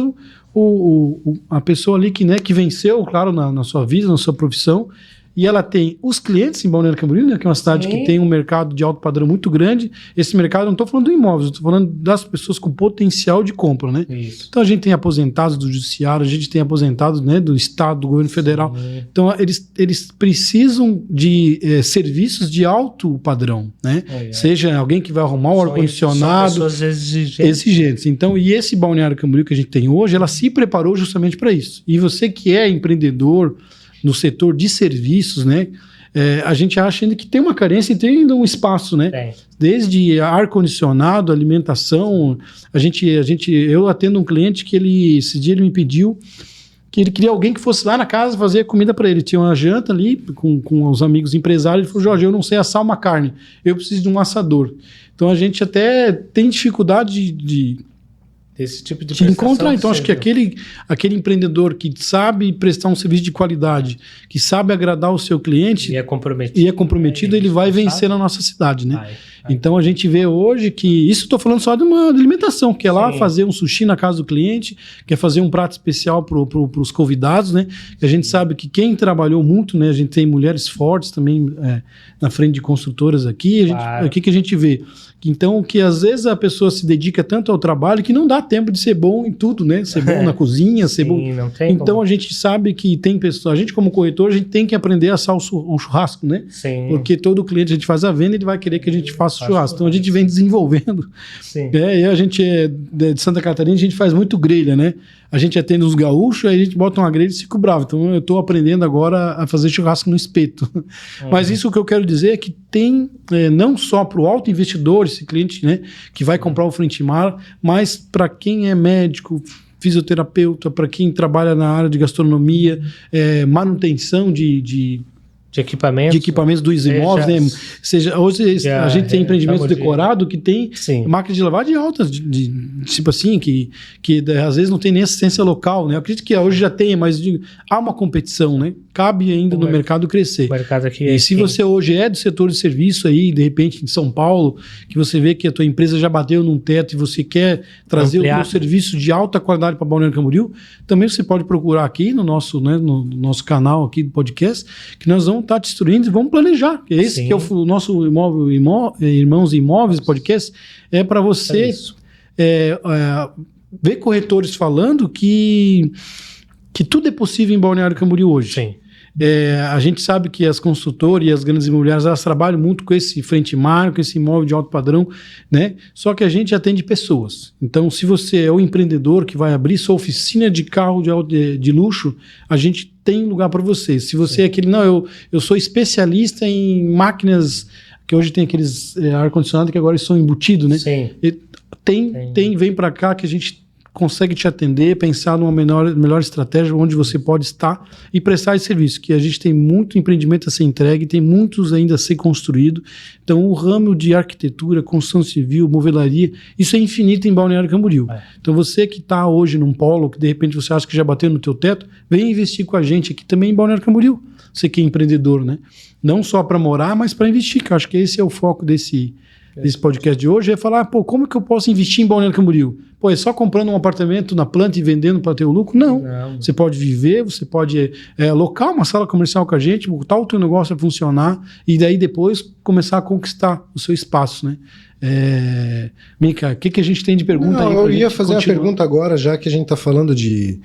B: a pessoa ali que venceu, claro, na sua vida, na sua profissão, e ela tem os clientes em Balneário Camboriú, né, que é uma cidade que tem um mercado de alto padrão muito grande. Esse mercado, não estou falando do imóvel, estou falando das pessoas com potencial de compra, né?
C: Isso.
B: Então a gente tem aposentados do judiciário, a gente tem aposentados, né, do Estado, do governo federal. Então eles precisam de serviços de alto padrão, né? Seja alguém que vai arrumar um ar-condicionado.
C: São pessoas exigentes.
B: Então, e esse Balneário Camboriú que a gente tem hoje, ela se preparou justamente para isso. E você que é empreendedor no setor de serviços, né? A gente acha ainda que tem uma carência e tem ainda um espaço, né?
C: Tem.
B: Desde ar-condicionado, alimentação. Eu atendo um cliente que esse dia ele me pediu que ele queria alguém que fosse lá na casa fazer comida para ele. Tinha uma janta ali com os amigos empresários. Ele falou: Jorge, eu não sei assar uma carne, eu preciso de um assador. Então a gente até tem dificuldade
C: desse tipo de
B: encontrar. Então, acho que aquele empreendedor que sabe prestar um serviço de qualidade, que sabe agradar o seu cliente
C: e é comprometido,
B: ele vai vencer na nossa cidade, né? Então a gente vê hoje que, isso estou falando só de uma alimentação, que é lá fazer um sushi na casa do cliente, que é fazer um prato especial para os convidados, né? Que a gente sabe que quem trabalhou muito, né? A gente tem mulheres fortes também na frente de construtoras aqui. O que a gente vê? Então, que às vezes a pessoa se dedica tanto ao trabalho que não dá tempo de ser bom em tudo, né? Ser bom na cozinha, ser bom.
C: Não tem
B: então
C: como.
B: a gente sabe que tem pessoas, a gente como corretor, a gente tem que aprender a assar o churrasco, né?
C: Sim.
B: Porque todo cliente a gente faz a venda, ele vai querer que a gente faça o churrasco. Então a gente vem desenvolvendo.
C: Sim.
B: E a gente de Santa Catarina, a gente faz muito grelha, né? A gente atende os gaúchos, aí a gente bota uma grelha e fica bravo. Então eu estou aprendendo agora a fazer churrasco no espeto. Mas isso que eu quero dizer é que tem, não só para o alto investidor, esse cliente, né, que vai comprar o Frentimar, mas para quem é médico, fisioterapeuta, para quem trabalha na área de gastronomia, manutenção de equipamentos dos imóveis, né? Seja, hoje a gente tem empreendimentos decorados que tem máquinas de lavagem altas, tipo assim, que às vezes não tem nem assistência local, né? Eu acredito que hoje já tem, mas há uma competição, né? Cabe ainda no mercado crescer.
C: O mercado aqui
B: e se você hoje é do setor de serviço aí, de repente em São Paulo, que você vê que a tua empresa já bateu num teto e você quer trazer o teu serviço de alta qualidade para Balneário Camboriú, também você pode procurar aqui no nosso, né, no nosso canal aqui do podcast, que nós vamos estar te instruindo e vamos planejar. Esse que é o nosso Irmãos Imóveis podcast, é para você ver corretores falando que tudo é possível em Balneário Camboriú hoje.
C: Sim.
B: A gente sabe que as construtoras e as grandes imobiliárias, elas trabalham muito com esse Frentimar, com esse imóvel de alto padrão, né? Só que a gente atende pessoas. Então, se você é o empreendedor que vai abrir sua oficina de carro de luxo, a gente tem lugar para você. Se você é aquele, eu sou especialista em máquinas, que hoje tem aqueles ar-condicionado que agora são embutidos, né?
C: Sim.
B: Vem para cá que a gente consegue te atender, pensar numa melhor estratégia onde você pode estar e prestar esse serviço, que a gente tem muito empreendimento a ser entregue, tem muitos ainda a ser construído. Então o ramo de arquitetura, construção civil, movelaria, isso é infinito em Balneário Camboriú. Então você que está hoje num polo, que de repente você acha que já bateu no teu teto, vem investir com a gente aqui também em Balneário Camboriú. Você que é empreendedor, né? Não só para morar, mas para investir, que eu acho que esse é o foco desse podcast de hoje, é falar, como que eu posso investir em Balneário Camboriú? É só comprando um apartamento na planta e vendendo para ter o lucro? Não. Você pode viver, você pode alocar uma sala comercial com a gente, botar o teu negócio a funcionar e daí depois começar a conquistar o seu espaço, né? Mica, o que a gente tem de pergunta aí?
A: Eu ia fazer uma pergunta agora, já que a gente está falando de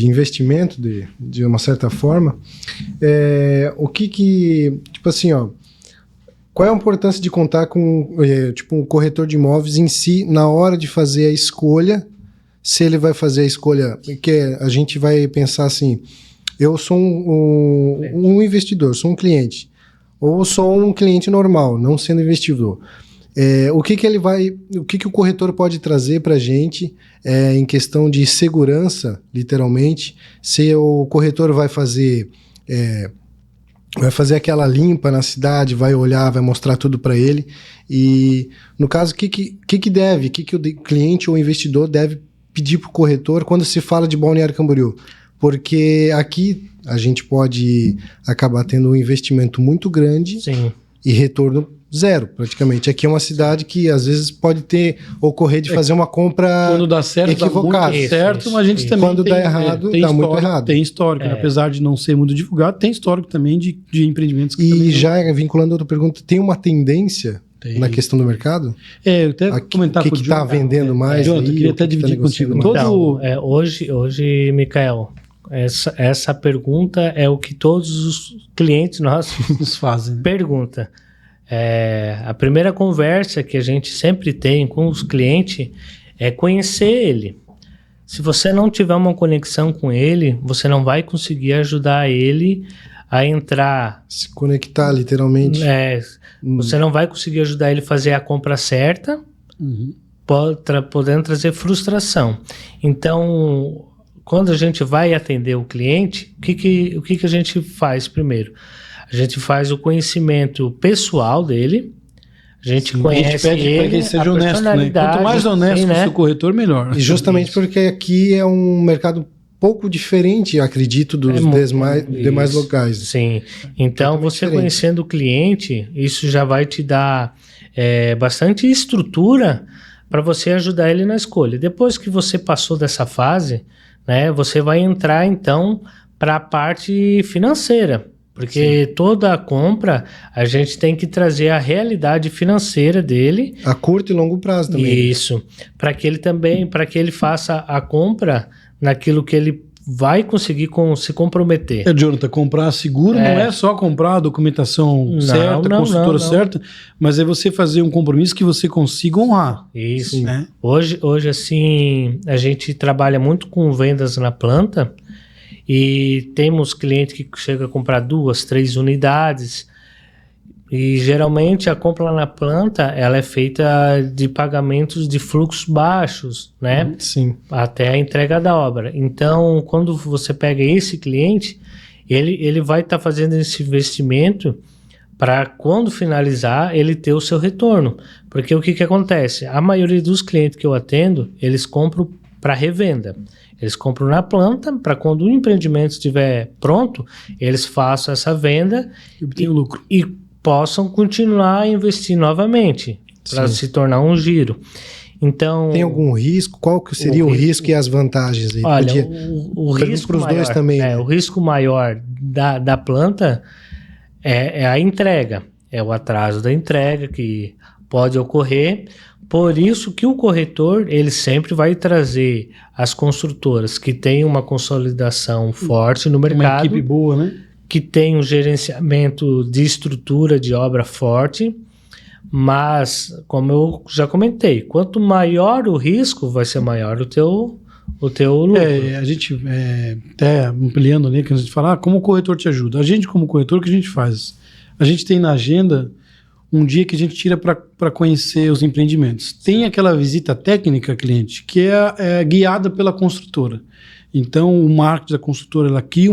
A: investimento, de uma certa forma. Tipo assim, qual é a importância de contar com um corretor de imóveis em si na hora de fazer a escolha? Se ele vai fazer a escolha, porque a gente vai pensar assim, eu sou um investidor, sou um cliente, ou sou um cliente normal, não sendo investidor. O que o corretor pode trazer para a gente em questão de segurança, literalmente, se o corretor vai fazer aquela limpa na cidade, vai olhar, vai mostrar tudo para ele. E, no caso, o que o cliente ou investidor deve pedir para o corretor quando se fala de Balneário Camboriú? Porque aqui a gente pode acabar tendo um investimento muito grande e retorno zero, praticamente. Aqui é uma cidade que às vezes pode ocorrer de fazer uma compra
B: quando dá certo,
A: equivocada.
B: Dá muito certo, mas a gente também
A: quando dá errado, dá muito errado.
B: Tem histórico, apesar de não ser muito divulgado, tem histórico também de empreendimentos que
A: e já vinculando outra pergunta, tem uma tendência na questão do mercado?
B: Eu até comentar
A: com o que está vendendo mais.
B: Jonathan, eu queria até dividir contigo.
C: Hoje, Micael, essa pergunta é o que todos os clientes nossos
B: nos fazem.
C: Pergunta. A primeira conversa que a gente sempre tem com os clientes é conhecer ele. Se você não tiver uma conexão com ele, você não vai conseguir ajudar ele a entrar.
A: Se conectar, literalmente.
C: Você não vai conseguir ajudar ele a fazer a compra certa, podendo trazer frustração. Então, quando a gente vai atender o cliente, o que a gente faz primeiro? A gente faz o conhecimento pessoal dele, a gente conhece
B: a gente pede para que ele seja honesto, né? Quanto mais honesto o seu corretor, melhor.
A: E justamente porque aqui é um mercado pouco diferente, acredito, dos demais locais.
C: Sim. Então, você diferente. Conhecendo o cliente, isso já vai te dar bastante estrutura para você ajudar ele na escolha. Depois que você passou dessa fase, né, você vai entrar, então, para a parte financeira. Porque toda a compra, a gente tem que trazer a realidade financeira dele.
A: A curto e longo prazo também.
C: Isso. Para que ele faça a compra naquilo que ele vai conseguir se comprometer.
B: Jonathan, comprar seguro não é só comprar a documentação certa, construtora certa, mas é você fazer um compromisso que você consiga honrar.
C: Isso. Né? Hoje, assim, a gente trabalha muito com vendas na planta. E temos cliente que chega a comprar 2, 3 unidades e geralmente a compra na planta ela é feita de pagamentos de fluxos baixos, né?
A: Sim.
C: Até a entrega da obra. Então, quando você pega esse cliente, ele vai estar fazendo esse investimento para quando finalizar ele ter o seu retorno. Porque o que acontece? A maioria dos clientes que eu atendo, eles compram para revenda. Eles compram na planta para quando o empreendimento estiver pronto, eles façam essa venda e possam continuar a investir novamente para se tornar um giro. Então,
A: tem algum risco? Qual que seria o risco e as vantagens? Aí?
C: Olha, o risco
A: para os dois também.
C: Né? O risco maior da planta é a entrega, é o atraso da entrega que pode ocorrer. Por isso que o corretor, ele sempre vai trazer as construtoras que têm uma consolidação forte no mercado.
B: Uma equipe boa, né?
C: Que tem um gerenciamento de estrutura de obra forte. Mas, como eu já comentei, quanto maior o risco, vai ser maior o teu lucro.
B: A gente, até ampliando ali, que a gente fala, como o corretor te ajuda? A gente, como corretor, o que a gente faz? A gente tem na agenda um dia que a gente tira para conhecer os empreendimentos. Tem aquela visita técnica, cliente, que é guiada pela construtora. Então, o marketing da construtora, ela cria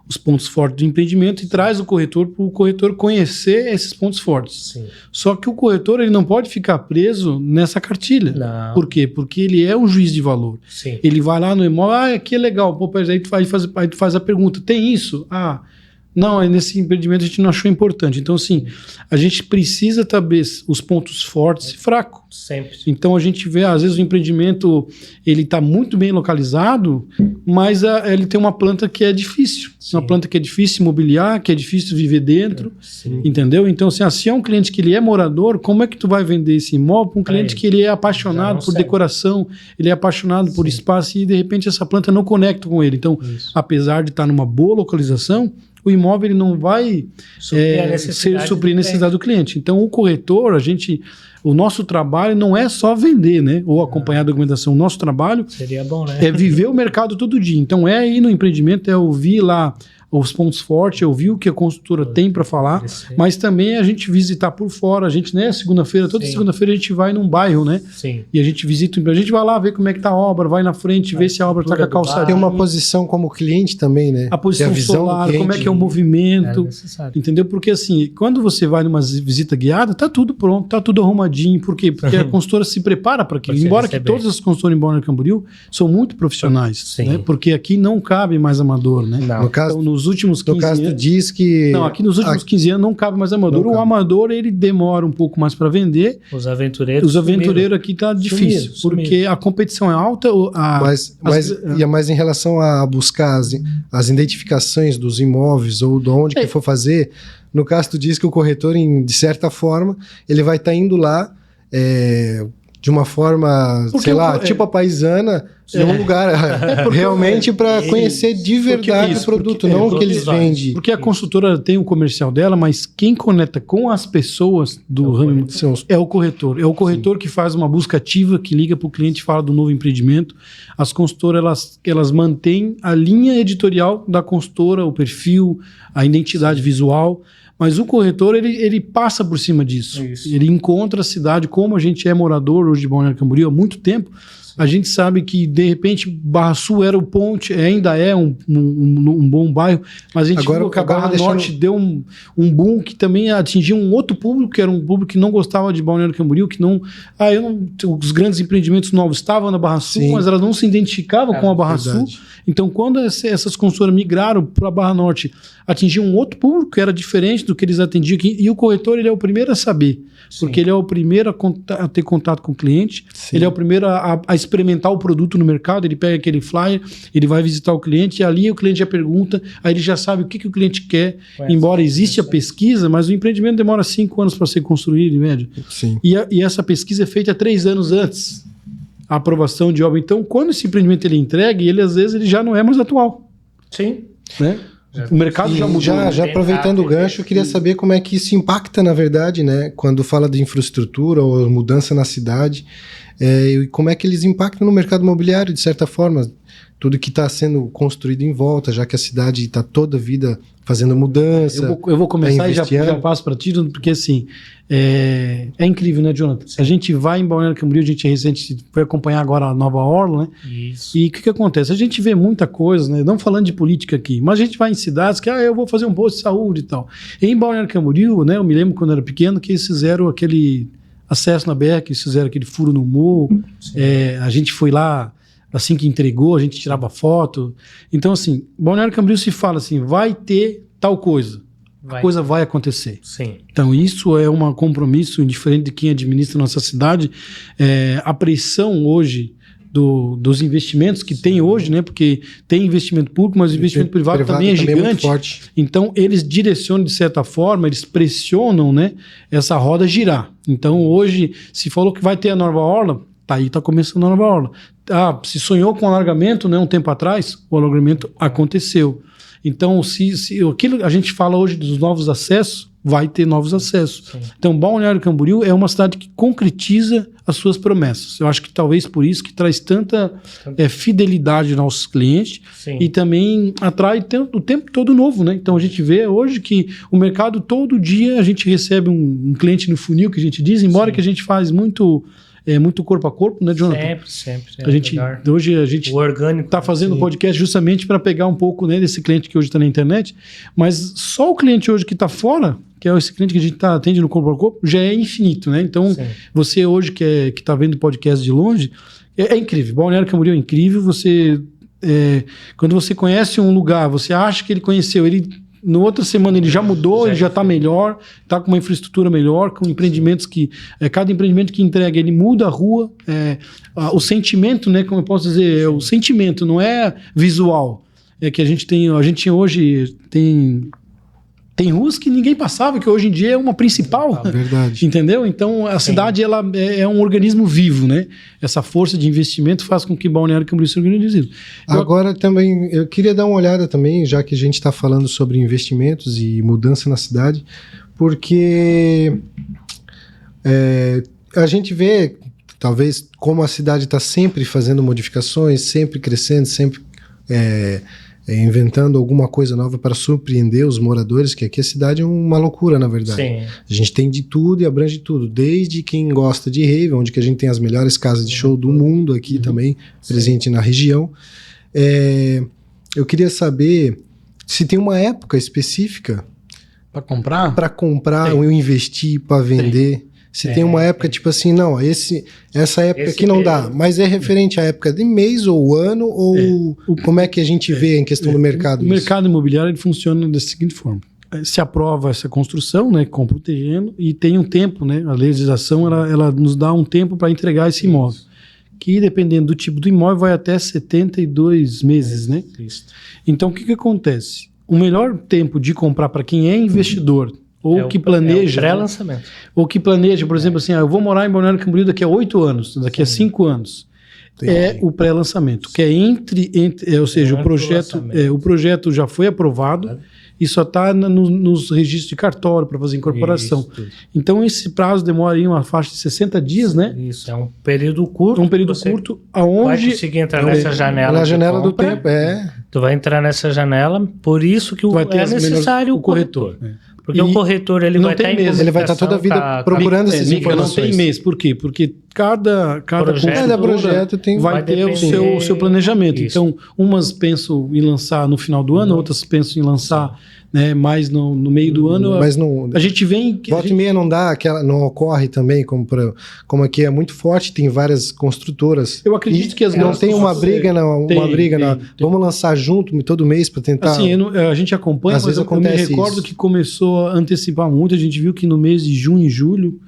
B: os pontos fortes do empreendimento e traz o corretor para o corretor conhecer esses pontos fortes.
C: Sim.
B: Só que o corretor ele não pode ficar preso nessa cartilha.
C: Não.
B: Por quê? Porque ele é um juiz de valor.
C: Sim.
B: Ele vai lá no imóvel, aqui é legal. Pô, aí tu faz a pergunta, tem isso? Não, nesse empreendimento a gente não achou importante. Então, assim, a gente precisa saber os pontos fortes e fracos.
C: Sempre.
B: Então, a gente vê, às vezes, o empreendimento ele está muito bem localizado, mas ele tem uma planta que é difícil. Sim. Uma planta que é difícil imobiliar, que é difícil viver dentro. Sim. Entendeu? Então, assim, se é um cliente que ele é morador, como é que tu vai vender esse imóvel para um cliente que ele é apaixonado por decoração, ele é apaixonado por espaço e, de repente, essa planta não conecta com ele. Então, apesar de estar numa boa localização, o imóvel ele não vai suprir a necessidade do cliente. Então, o corretor, o nosso trabalho não é só vender, né? Ou acompanhar a documentação. O nosso trabalho
C: seria bom, né?
B: É viver o mercado todo dia. Então, é ir no empreendimento, é ouvir lá os pontos fortes, é ouvir o que a construtora tem para falar, mas também é a gente visitar por fora. A gente, né, segunda-feira, toda segunda-feira a gente vai num bairro, né?
C: Sim.
B: E a gente visita, a gente vai lá ver como é que tá a obra, vai na frente, ver se a obra tá com a calçada.
A: Tem uma posição como cliente também, né?
B: A posição solar, como é que é o movimento, entendeu? Porque assim, quando você vai numa visita guiada, tá tudo pronto, tá tudo arrumadinho. Por quê? Porque a consultora se prepara para aquilo. Embora que todas as consultoras em Balneário Camboriú são muito profissionais, né? Porque aqui não cabe mais amador, né?
A: Não. No caso,
B: então, nos últimos 15
A: no caso,
B: anos,
A: tu diz que...
B: Não, aqui nos últimos 15 anos não cabe mais amador. O amador, ele demora um pouco mais para vender.
C: Os aventureiros
B: aqui tá difícil, porque a competição é alta.
A: Mas em relação a buscar as identificações dos imóveis ou de onde que for fazer, no caso, tu diz que o corretor, de certa forma, ele vai estar indo lá de uma forma, porque tipo a paisana, em um lugar realmente para conhecer de verdade o produto, não o que eles vendem.
B: Porque a consultora tem o comercial dela, mas quem conecta com as pessoas do ramo é o corretor. É o corretor que faz uma busca ativa, que liga para o cliente e fala do novo empreendimento. As consultoras, elas mantêm a linha editorial da consultora, o perfil, a identidade visual, Mas o corretor, ele passa por cima disso.
C: Isso.
B: Ele encontra a cidade, como a gente é morador hoje de Balneário Camboriú há muito tempo, a gente sabe que, de repente, Barra Sul era o ponte, ainda é um bom bairro, mas a gente viu que a Barra Norte deu um boom que também atingiu um outro público, que era um público que não gostava de Balneário Camboriú, que não... os grandes empreendimentos novos estavam na Barra Sul, mas elas não se identificavam com a Barra Sul. Então, quando essas consultoras migraram para a Barra Norte, atingiu um outro público que era diferente do que eles atendiam aqui, e o corretor ele é o primeiro a saber, porque ele é o primeiro a ter contato com o cliente, ele é o primeiro a experimentar o produto no mercado, ele pega aquele flyer, ele vai visitar o cliente, e ali o cliente já pergunta, aí ele já sabe o que o cliente quer, embora exista a pesquisa, mas o empreendimento demora 5 anos para ser construído, em média.
A: Sim.
B: E essa pesquisa é feita 3 anos antes, a aprovação de obra. Então, quando esse empreendimento ele é entregue, ele às vezes ele já não é mais atual.
C: Sim.
B: Né? O mercado já mudou.
A: Já aproveitando o gancho, eu queria saber como é que isso impacta, na verdade, né? Quando fala de infraestrutura ou mudança na cidade, e como é que eles impactam no mercado imobiliário, de certa forma. Tudo que está sendo construído em volta, já que a cidade está toda a vida fazendo mudança.
B: Eu vou começar e já passo para ti, porque assim, é incrível, né, Jonathan? A gente vai em Balneário Camboriú, a gente recente foi acompanhar agora a Nova Orla, né?
C: Isso.
B: E o que acontece? A gente vê muita coisa, né? Não falando de política aqui, mas a gente vai em cidades que, eu vou fazer um posto de saúde e tal. E em Balneário Camboriú, né? Eu me lembro quando eu era pequeno que eles fizeram aquele acesso na BR, que eles fizeram aquele furo no morro. A gente foi lá, assim que entregou, a gente tirava foto. Então, assim, Balneário Camboriú se fala assim, vai ter tal coisa. A coisa vai acontecer.
C: Sim.
B: Então, isso é um compromisso, indiferente de quem administra a nossa cidade. A pressão hoje dos investimentos que tem hoje, né? Porque tem investimento público, mas o investimento privado também é gigante. Muito forte. Então, eles direcionam, de certa forma, eles pressionam, né, essa roda girar. Então, hoje, se falou que vai ter a Nova Orla, tá começando a Nova Orla. Se sonhou com alargamento, né, um tempo atrás, o alargamento aconteceu. Então, se aquilo a gente fala hoje dos novos acessos, vai ter novos acessos. Sim. Então, Balneário Camboriú é uma cidade que concretiza as suas promessas. Eu acho que talvez por isso que traz tanta fidelidade aos nossos clientes. Sim. E também atrai o tempo todo novo, né? Então, a gente vê hoje que o mercado, todo dia, a gente recebe um cliente no funil, que a gente diz, embora que a gente faz muito corpo a corpo, né, Jonathan?
C: Sempre.
B: Hoje a gente está fazendo podcast justamente para pegar um pouco, né, desse cliente que hoje está na internet, mas só o cliente hoje que está fora, que é esse cliente que a gente atende no corpo a corpo, já é infinito, né? Então, você hoje que está vendo o podcast de longe, é incrível. Balneário Camboriú é incrível. Quando você conhece um lugar, você acha que ele conheceu, no outra semana ele já mudou, ele já está melhor, está com uma infraestrutura melhor, com empreendimentos que... cada empreendimento que entrega, ele muda a rua. O sentimento, né? Como eu posso dizer, o sentimento, não é visual. É que a gente hoje tem ruas que ninguém passava, que hoje em dia é uma principal.
A: Verdade.
B: Entendeu? Então, a cidade ela é um organismo vivo, né? Essa força de investimento faz com que Balneário Camboriú se organize.
A: Agora, também, eu queria dar uma olhada também, já que a gente está falando sobre investimentos e mudança na cidade, porque a gente vê, talvez, como a cidade está sempre fazendo modificações, sempre crescendo, sempre... inventando alguma coisa nova para surpreender os moradores, que aqui a cidade é uma loucura, na verdade. Sim. A gente tem de tudo e abrange tudo, desde quem gosta de rave, onde que a gente tem as melhores casas de show do mundo aqui também, presente na região. Eu queria saber se tem uma época específica para comprar, ou investir, para vender. Se tem uma época, tipo assim, não, essa época aqui não dá, mas é referente à época de mês ou ano, ou como é que a gente vê em questão do mercado?
B: O mercado imobiliário ele funciona da seguinte forma. Se aprova essa construção, né, compra o terreno e tem um tempo, né, a legislação ela nos dá um tempo para entregar esse imóvel, que dependendo do tipo do imóvel vai até 72 meses, né? Isso. Então o que acontece? O melhor tempo de comprar para quem é investidor, ou que planeja...
C: pré-lançamento.
B: Ou que planeja, por exemplo, assim, eu vou morar em Balneário Camboriú daqui a 8 anos, daqui a 5 anos. É o pré-lançamento, que é ou seja, o projeto já foi aprovado e só está nos registros de cartório para fazer incorporação. Então, esse prazo demora aí uma faixa de 60 dias, né?
C: Isso, é um período curto.
B: É um período curto, aonde...
C: Vai conseguir entrar nessa janela.
A: Na janela do tempo,
C: Tu vai entrar nessa janela, por isso que
B: vai ter
C: necessário
B: o corretor.
C: Porque o corretor ele
B: não
C: vai
B: tem
C: estar em
B: mês,
A: ele vai estar toda a vida procurando essas informações.
B: Não tem mês, por quê? Porque cada
A: projeto tem,
B: vai ter o seu planejamento.
C: Isso.
B: Então, umas pensam em lançar no final do ano, outras pensam em lançar, né, mais no meio do ano.
A: Mas não,
B: a gente vem...
A: Volta e meia não dá, não ocorre também, como aqui é muito forte, tem várias construtoras.
B: Eu acredito que as
A: não tem uma briga, vamos lançar junto todo mês para tentar...
B: Assim, a gente acompanha, mas eu me recordo que começou a antecipar muito, a gente viu que no mês de junho e julho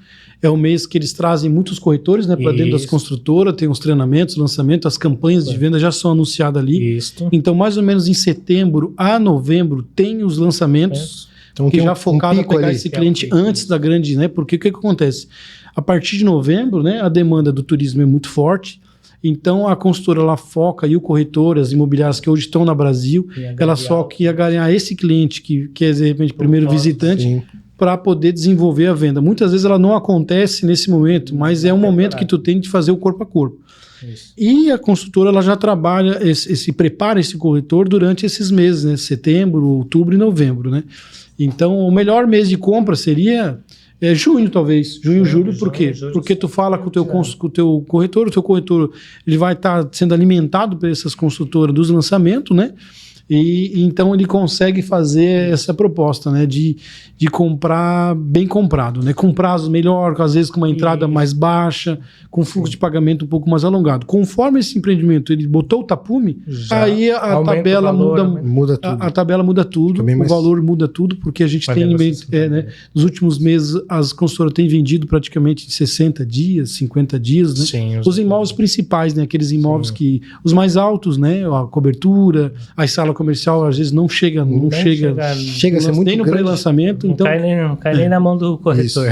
B: é o mês que eles trazem muitos corretores, né, para dentro das construtoras, tem os treinamentos, lançamentos, as campanhas de venda já são anunciadas ali.
C: Isso.
B: Então, mais ou menos em setembro a novembro, tem os lançamentos,
A: então,
B: que já focado a pegar
A: ali.
B: esse cliente antes da grande, né? Porque o que acontece? A partir de novembro, né, a demanda do turismo é muito forte, então a consultora ela foca, e o corretor, as imobiliárias que hoje estão na Brasil, ela só quer ganhar esse cliente que é, de repente, primeiro visitante, para poder desenvolver a venda. Muitas vezes ela não acontece nesse momento, mas é um momento que tu tem de fazer o corpo a corpo. Isso. E a consultora ela já trabalha, prepara esse corretor durante esses meses, né? Setembro, outubro e novembro, né? Então, o melhor mês de compra seria junho, talvez. Junho, julho, por quê? Porque tu fala com o teu corretor, o teu corretor ele vai estar sendo alimentado por essas consultoras dos lançamentos, né? E então ele consegue fazer essa proposta, né, de comprar bem comprado, né, com prazo melhor, às vezes com uma entrada mais baixa, com fluxo de pagamento um pouco mais alongado. Conforme esse empreendimento ele botou o tapume, aí a tabela muda tudo. A tabela muda tudo, o valor muda tudo, porque a gente tem, né, nos últimos meses as consultoras têm vendido praticamente 60 dias, 50 dias, né?
A: Sim,
B: os imóveis principais, né, aqueles imóveis que os mais altos, né, a cobertura, a sala comercial às vezes não chega a ser muito nem no pré-lançamento, então
C: não cai nem na mão do corretor.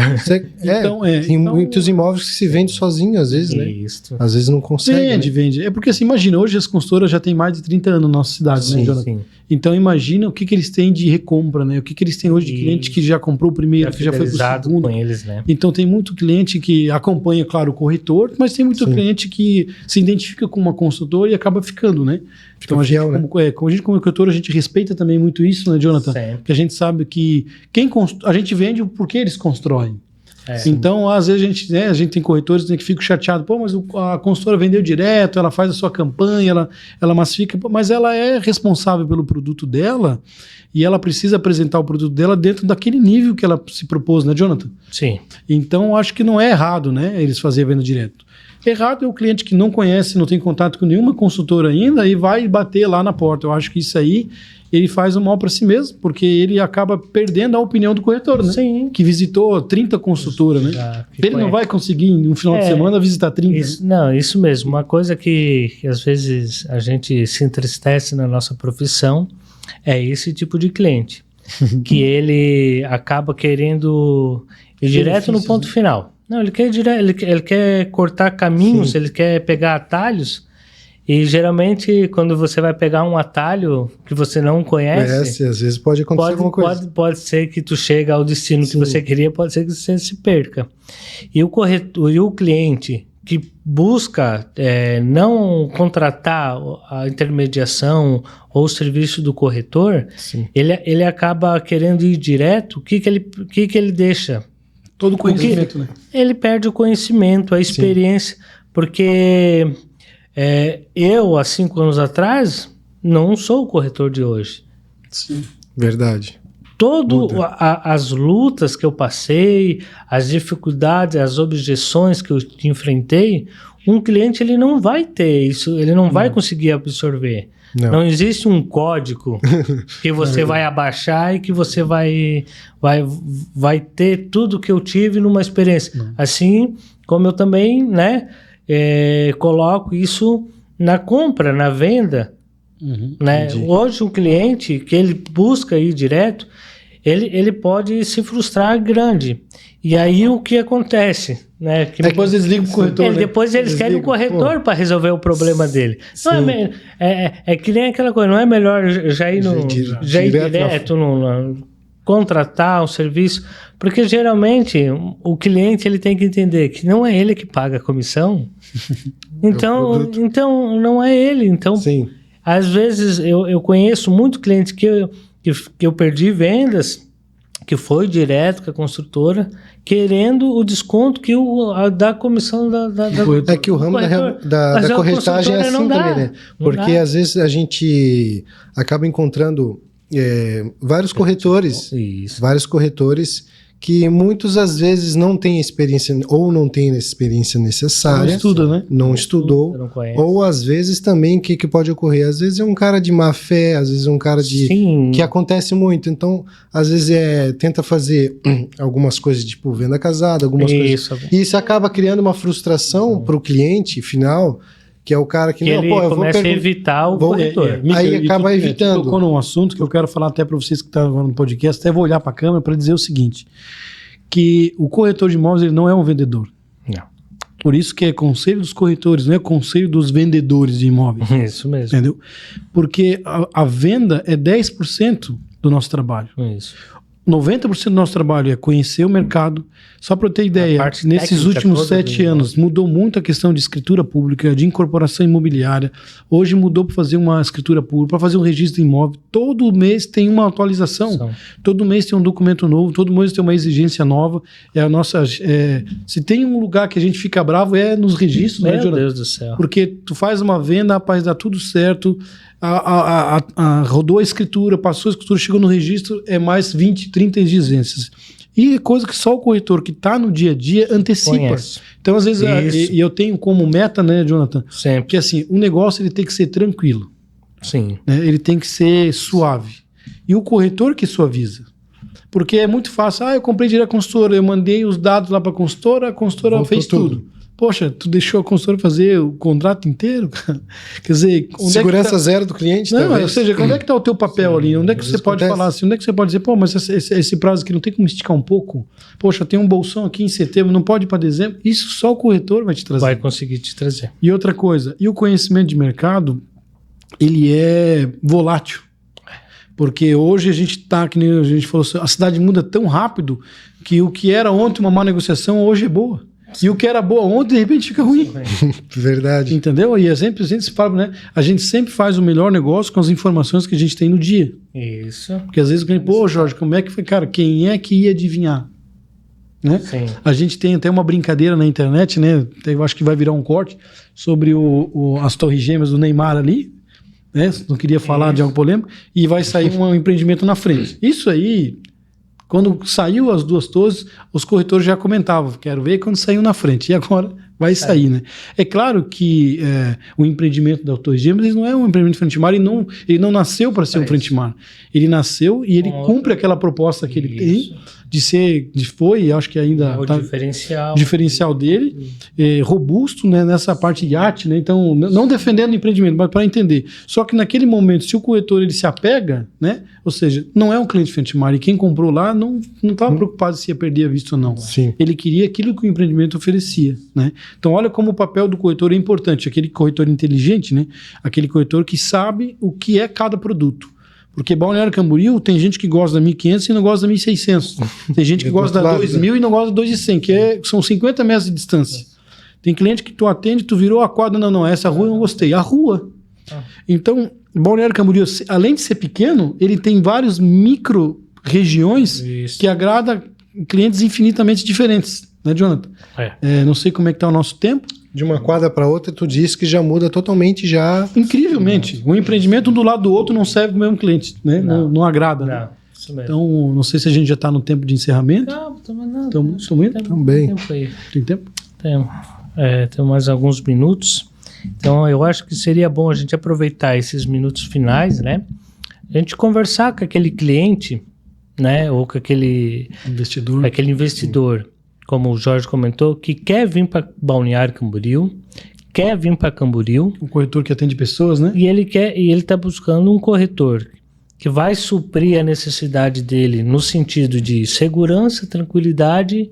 A: Tem muitos imóveis que se vendem sozinho às vezes, né?
C: Isso.
A: Às vezes não consegue.
B: Vende. É porque assim, imagina, hoje as consultoras já têm mais de 30 anos na nossa cidade, né, Jonathan? Sim. Então imagina o que eles têm de recompra, né? O que eles têm hoje de cliente que já comprou o primeiro, que já foi pro segundo.
C: Com eles, né?
B: Então tem muito cliente que acompanha, claro, o corretor, mas tem muito cliente que se identifica com uma consultora e acaba ficando, né? Então a gente, como corretor, a gente respeita também muito isso, né, Jonathan? Sempre. Porque a gente sabe que a gente vende porque eles constroem. Então, às vezes a gente tem corretores que ficam chateados, mas a consultora vendeu direto, ela faz a sua campanha, ela massifica, mas ela é responsável pelo produto dela e ela precisa apresentar o produto dela dentro daquele nível que ela se propôs, né, Jonathan?
C: Sim.
B: Então, acho que não é errado, né, eles fazerem a venda direto. Errado é o cliente que não conhece, não tem contato com nenhuma consultora ainda e vai bater lá na porta. Eu acho que isso aí ele faz um mal para si mesmo, porque ele acaba perdendo a opinião do corretor, né?
C: Sim.
B: Que visitou 30 consultoras, né? Ele não vai conseguir, em um final de semana, visitar 30.
C: Isso mesmo. Uma coisa que às vezes a gente se entristece na nossa profissão é esse tipo de cliente, que ele acaba querendo ir direto no ponto final. Não, ele quer cortar caminhos, ele quer pegar atalhos. E geralmente, quando você vai pegar um atalho que você não conhece,
A: às vezes pode acontecer alguma coisa.
C: Pode ser que tu chegue ao destino que você queria, pode ser que você se perca. E o corretor e o cliente que busca não contratar a intermediação ou o serviço do corretor, ele acaba querendo ir direto. O que ele deixa?
B: Todo o conhecimento, né?
C: Ele perde o conhecimento, a experiência, porque eu, há 5 anos atrás, não sou o corretor de hoje.
A: Sim, verdade.
C: As lutas que eu passei, as dificuldades, as objeções que eu enfrentei, um cliente ele não vai ter isso, ele não vai conseguir absorver. Não existe um código que você vai abaixar e que você vai ter tudo que eu tive numa experiência. Assim como eu também, né, coloco isso na compra, na venda. Né? Hoje o cliente que ele busca ir direto, ele pode se frustrar grande. E aí o que acontece? Né? Que
B: depois eles ligam o corretor.
C: Depois eles querem um corretor para resolver o problema dele. Não é que nem aquela coisa, não é melhor já ir direto contratar um serviço? Porque geralmente o cliente ele tem que entender que não é ele que paga a comissão. Então não é ele. Então, às vezes eu conheço muito cliente que eu perdi vendas que foi direto com a construtora, querendo o desconto que da comissão da
A: É que o ramo da corretagem é assim também, né? Porque às vezes a gente acaba encontrando vários corretores que muitos às vezes não têm experiência ou não têm a experiência necessária.
B: Não estuda, né?
A: Não estudou.
C: Não conhece.
A: Ou às vezes também, o que pode ocorrer? Às vezes é um cara de má fé, às vezes é um cara que acontece muito. Então, às vezes tenta fazer algumas coisas, tipo venda casada, algumas coisas. E isso acaba criando uma frustração para o cliente final, que é o cara que
C: ele começa a evitar o corretor.
A: Aí acaba evitando.
B: Tocou num assunto que eu quero falar até para vocês que estão no podcast, até vou olhar para a câmera para dizer o seguinte, que o corretor de imóveis ele não é um vendedor.
C: Não.
B: Por isso que é conselho dos corretores, não é conselho dos vendedores de imóveis.
C: Isso mesmo.
B: Entendeu? Porque a venda é 10% do nosso trabalho.
C: Isso.
B: 90% do nosso trabalho é conhecer o mercado. Só para eu ter ideia, nesses últimos 7 anos mudou muito a questão de escritura pública, de incorporação imobiliária. Hoje mudou para fazer uma escritura pública, para fazer um registro de imóvel. Todo mês tem uma atualização. Todo mês tem um documento novo, todo mês tem uma exigência nova. Se tem um lugar que a gente fica bravo é nos registros, né, Jonathan?
C: Meu Deus do céu.
B: Porque tu faz uma venda, rapaz, dá tudo certo. Rodou a escritura, passou a escritura, chegou no registro, é mais 20, 30 exigências. E coisa que só o corretor que está no dia a dia antecipa.
C: Conhece.
B: Então, às vezes, e eu tenho como meta, né, Jonathan?
C: Sempre.
B: Que assim, o negócio ele tem que ser tranquilo.
C: Sim.
B: Né? Ele tem que ser suave. E o corretor que suaviza. Porque é muito fácil. Eu comprei direto da consultora, eu mandei os dados lá para a consultora fez tudo. Poxa, tu deixou a consultora fazer o contrato inteiro? Quer dizer...
A: Segurança zero do cliente?
B: Não,
A: talvez.
B: ou seja, onde é que está o teu papel ali? Onde é que você pode falar assim? Onde é que você pode dizer, pô, mas esse prazo aqui não tem como esticar um pouco? Poxa, tem um bolsão aqui em setembro, não pode ir para dezembro? Isso só o corretor vai te trazer.
C: Vai conseguir te trazer.
B: E outra coisa, e o conhecimento de mercado, ele é volátil. Porque hoje a gente está, que nem a gente falou, a cidade muda tão rápido que o que era ontem uma má negociação, hoje é boa. E o que era boa ontem, de repente, fica ruim.
A: Verdade.
B: Entendeu? E a gente se fala, né? A gente sempre faz o melhor negócio com as informações que a gente tem no dia.
C: Isso.
B: Porque às vezes o cliente, pô, Jorge, como é que foi? Cara, quem é que ia adivinhar? Né?
C: Sim.
B: A gente tem até uma brincadeira na internet, né? Eu acho que vai virar um corte sobre as torres gêmeas do Neymar ali. Né? Não queria falar de algo polêmico. E vai sair um empreendimento na frente. Isso aí... Quando saiu as duas torres, os corretores já comentavam, quero ver quando saiu na frente. E agora vai sair, né? É claro que o empreendimento da Torre Gêmeas não é um empreendimento frente mar, ele não nasceu para ser um frente mar. Ele nasceu e ele cumpre aquela proposta que ele tem foi, acho que ainda
C: é o
B: tá, diferencial dele, robusto, né, nessa parte de arte, né? Então, não defendendo o empreendimento, mas para entender. Só que naquele momento, se o corretor ele se apega, né? Ou seja, não é um cliente frente mar, e quem comprou lá não estava preocupado se ia perder a vista ou não.
A: Sim.
B: Ele queria aquilo que o empreendimento oferecia, né? Então, olha como o papel do corretor é importante, aquele corretor inteligente, né? Aquele corretor que sabe o que é cada produto. Porque Balneário Camboriú tem gente que gosta da 1.500 e não gosta da 1.600. Tem gente que gosta da 2.000 e não gosta da 2.100, que são 50 metros de distância. Tem cliente que tu atende, tu virou a quadra, não, essa rua eu não gostei. A rua. Então, Balneário Camboriú, além de ser pequeno, ele tem vários micro-regiões que agradam clientes infinitamente diferentes. Né, Jonathan? Não sei como é que está o nosso tempo.
A: De uma quadra para outra, tu disse que já muda totalmente já.
B: Incrivelmente. Um empreendimento um do lado do outro não serve para o mesmo cliente, né? Não agrada.
C: Não, isso mesmo.
B: Então, não sei se a gente já está no tempo de encerramento.
C: Não, não.
B: Estamos indo?
A: Também.
B: Tem tempo?
C: Tem mais alguns minutos. Então, eu acho que seria bom a gente aproveitar esses minutos finais, né? A gente conversar com aquele cliente, né? Ou com aquele investidor, como o Jorge comentou, que quer vir para Balneário Camboriú, quer vir para Camboriú.
B: Um corretor que atende pessoas, né?
C: E ele está buscando um corretor que vai suprir a necessidade dele no sentido de segurança, tranquilidade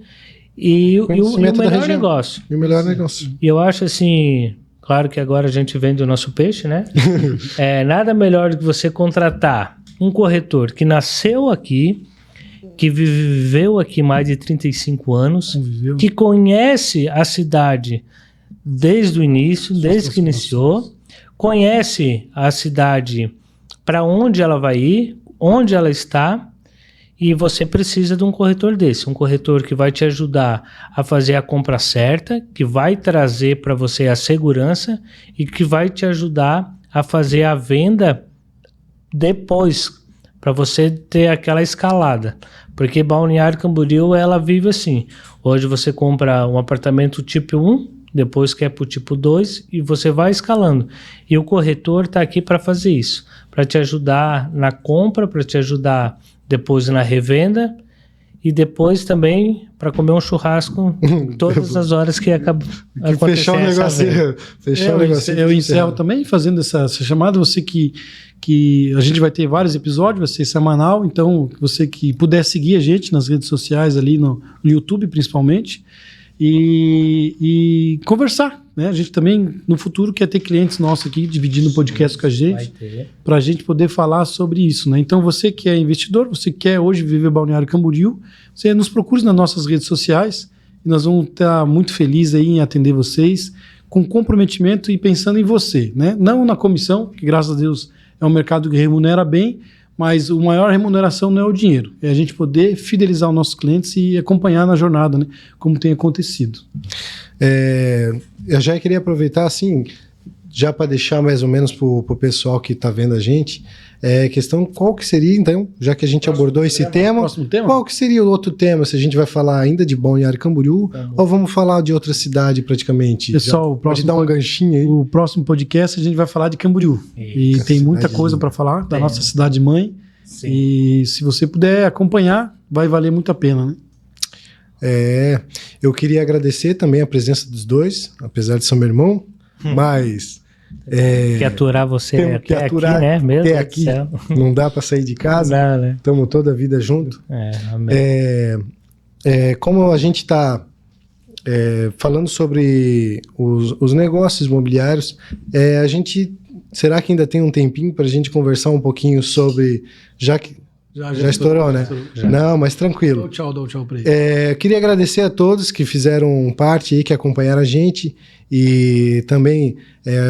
C: e o melhor negócio.
A: E o melhor negócio.
C: E eu acho assim, claro que agora a gente vende o nosso peixe, né? Nada melhor do que você contratar um corretor que nasceu aqui, que viveu aqui mais de 35 anos, que conhece a cidade desde o início, desde que iniciou, conhece a cidade para onde ela vai ir, onde ela está, E você precisa de um corretor desse, um corretor que vai te ajudar a fazer a compra certa, que vai trazer para você a segurança e que vai te ajudar a fazer a venda depois, para você ter aquela escalada. Porque Balneário Camboriú, ela vive assim. Hoje você compra um apartamento tipo 1, depois quer para o tipo 2 e você vai escalando. E o corretor está aqui para fazer isso, para te ajudar na compra, para te ajudar depois na revenda e depois também para comer um churrasco todas as horas que acaba acontecer
A: fechar o negócio. Fechar o negócio.
B: Eu encerro também fazendo essa chamada. Você que a gente vai ter vários episódios, vai ser semanal, então você que puder seguir a gente nas redes sociais ali no YouTube principalmente e conversar, né? A gente também no futuro quer ter clientes nossos aqui dividindo o podcast com a gente para a gente poder falar sobre isso, né? Então você que é investidor, você que quer hoje viver Balneário Camboriú, você nos procure nas nossas redes sociais e nós vamos estar muito felizes aí em atender vocês com comprometimento e pensando em você, né? Não na comissão, que graças a Deus é um mercado que remunera bem, mas a maior remuneração não é o dinheiro, é a gente poder fidelizar os nossos clientes e acompanhar na jornada, né? Como tem acontecido.
A: Eu já queria aproveitar, assim, já para deixar mais ou menos para o pessoal que está vendo a gente, questão qual que seria, então, já que a gente abordou esse tema, qual que seria o outro tema, se a gente vai falar ainda de Balneário Camboriú, ou vamos falar de outra cidade praticamente?
B: Pessoal,
A: pode dar um ganchinho aí.
B: O próximo podcast a gente vai falar de Camboriú. E tem muita coisa para falar da nossa cidade-mãe. E se você puder acompanhar, vai valer muito a pena, né?
A: Eu queria agradecer também a presença dos dois, apesar de ser meu irmão, mas...
C: que aturar você até aqui, né? Mesmo
A: até aqui, não dá para sair de casa,
C: não dá, né?
A: Estamos toda a vida junto. Como a gente está falando sobre os negócios imobiliários, a gente... Será que ainda tem um tempinho para a gente conversar um pouquinho sobre... Já estourou, né? Já. Não, mas tranquilo.
B: Dá um tchau para ele.
A: Queria agradecer a todos que fizeram parte aí, que acompanharam a gente. E também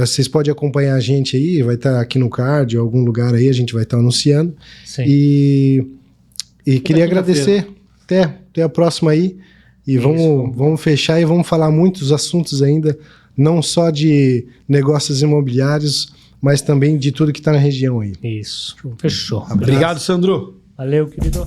A: vocês podem acompanhar a gente aí, vai estar aqui no card, em algum lugar aí, a gente vai estar anunciando. Sim. E queria agradecer. Até a próxima aí. E vamos fechar e vamos falar muitos assuntos ainda, não só de negócios imobiliários, mas também de tudo que está na região aí.
C: Isso. Fechou.
B: Obrigado, Sandro.
C: Valeu, querido.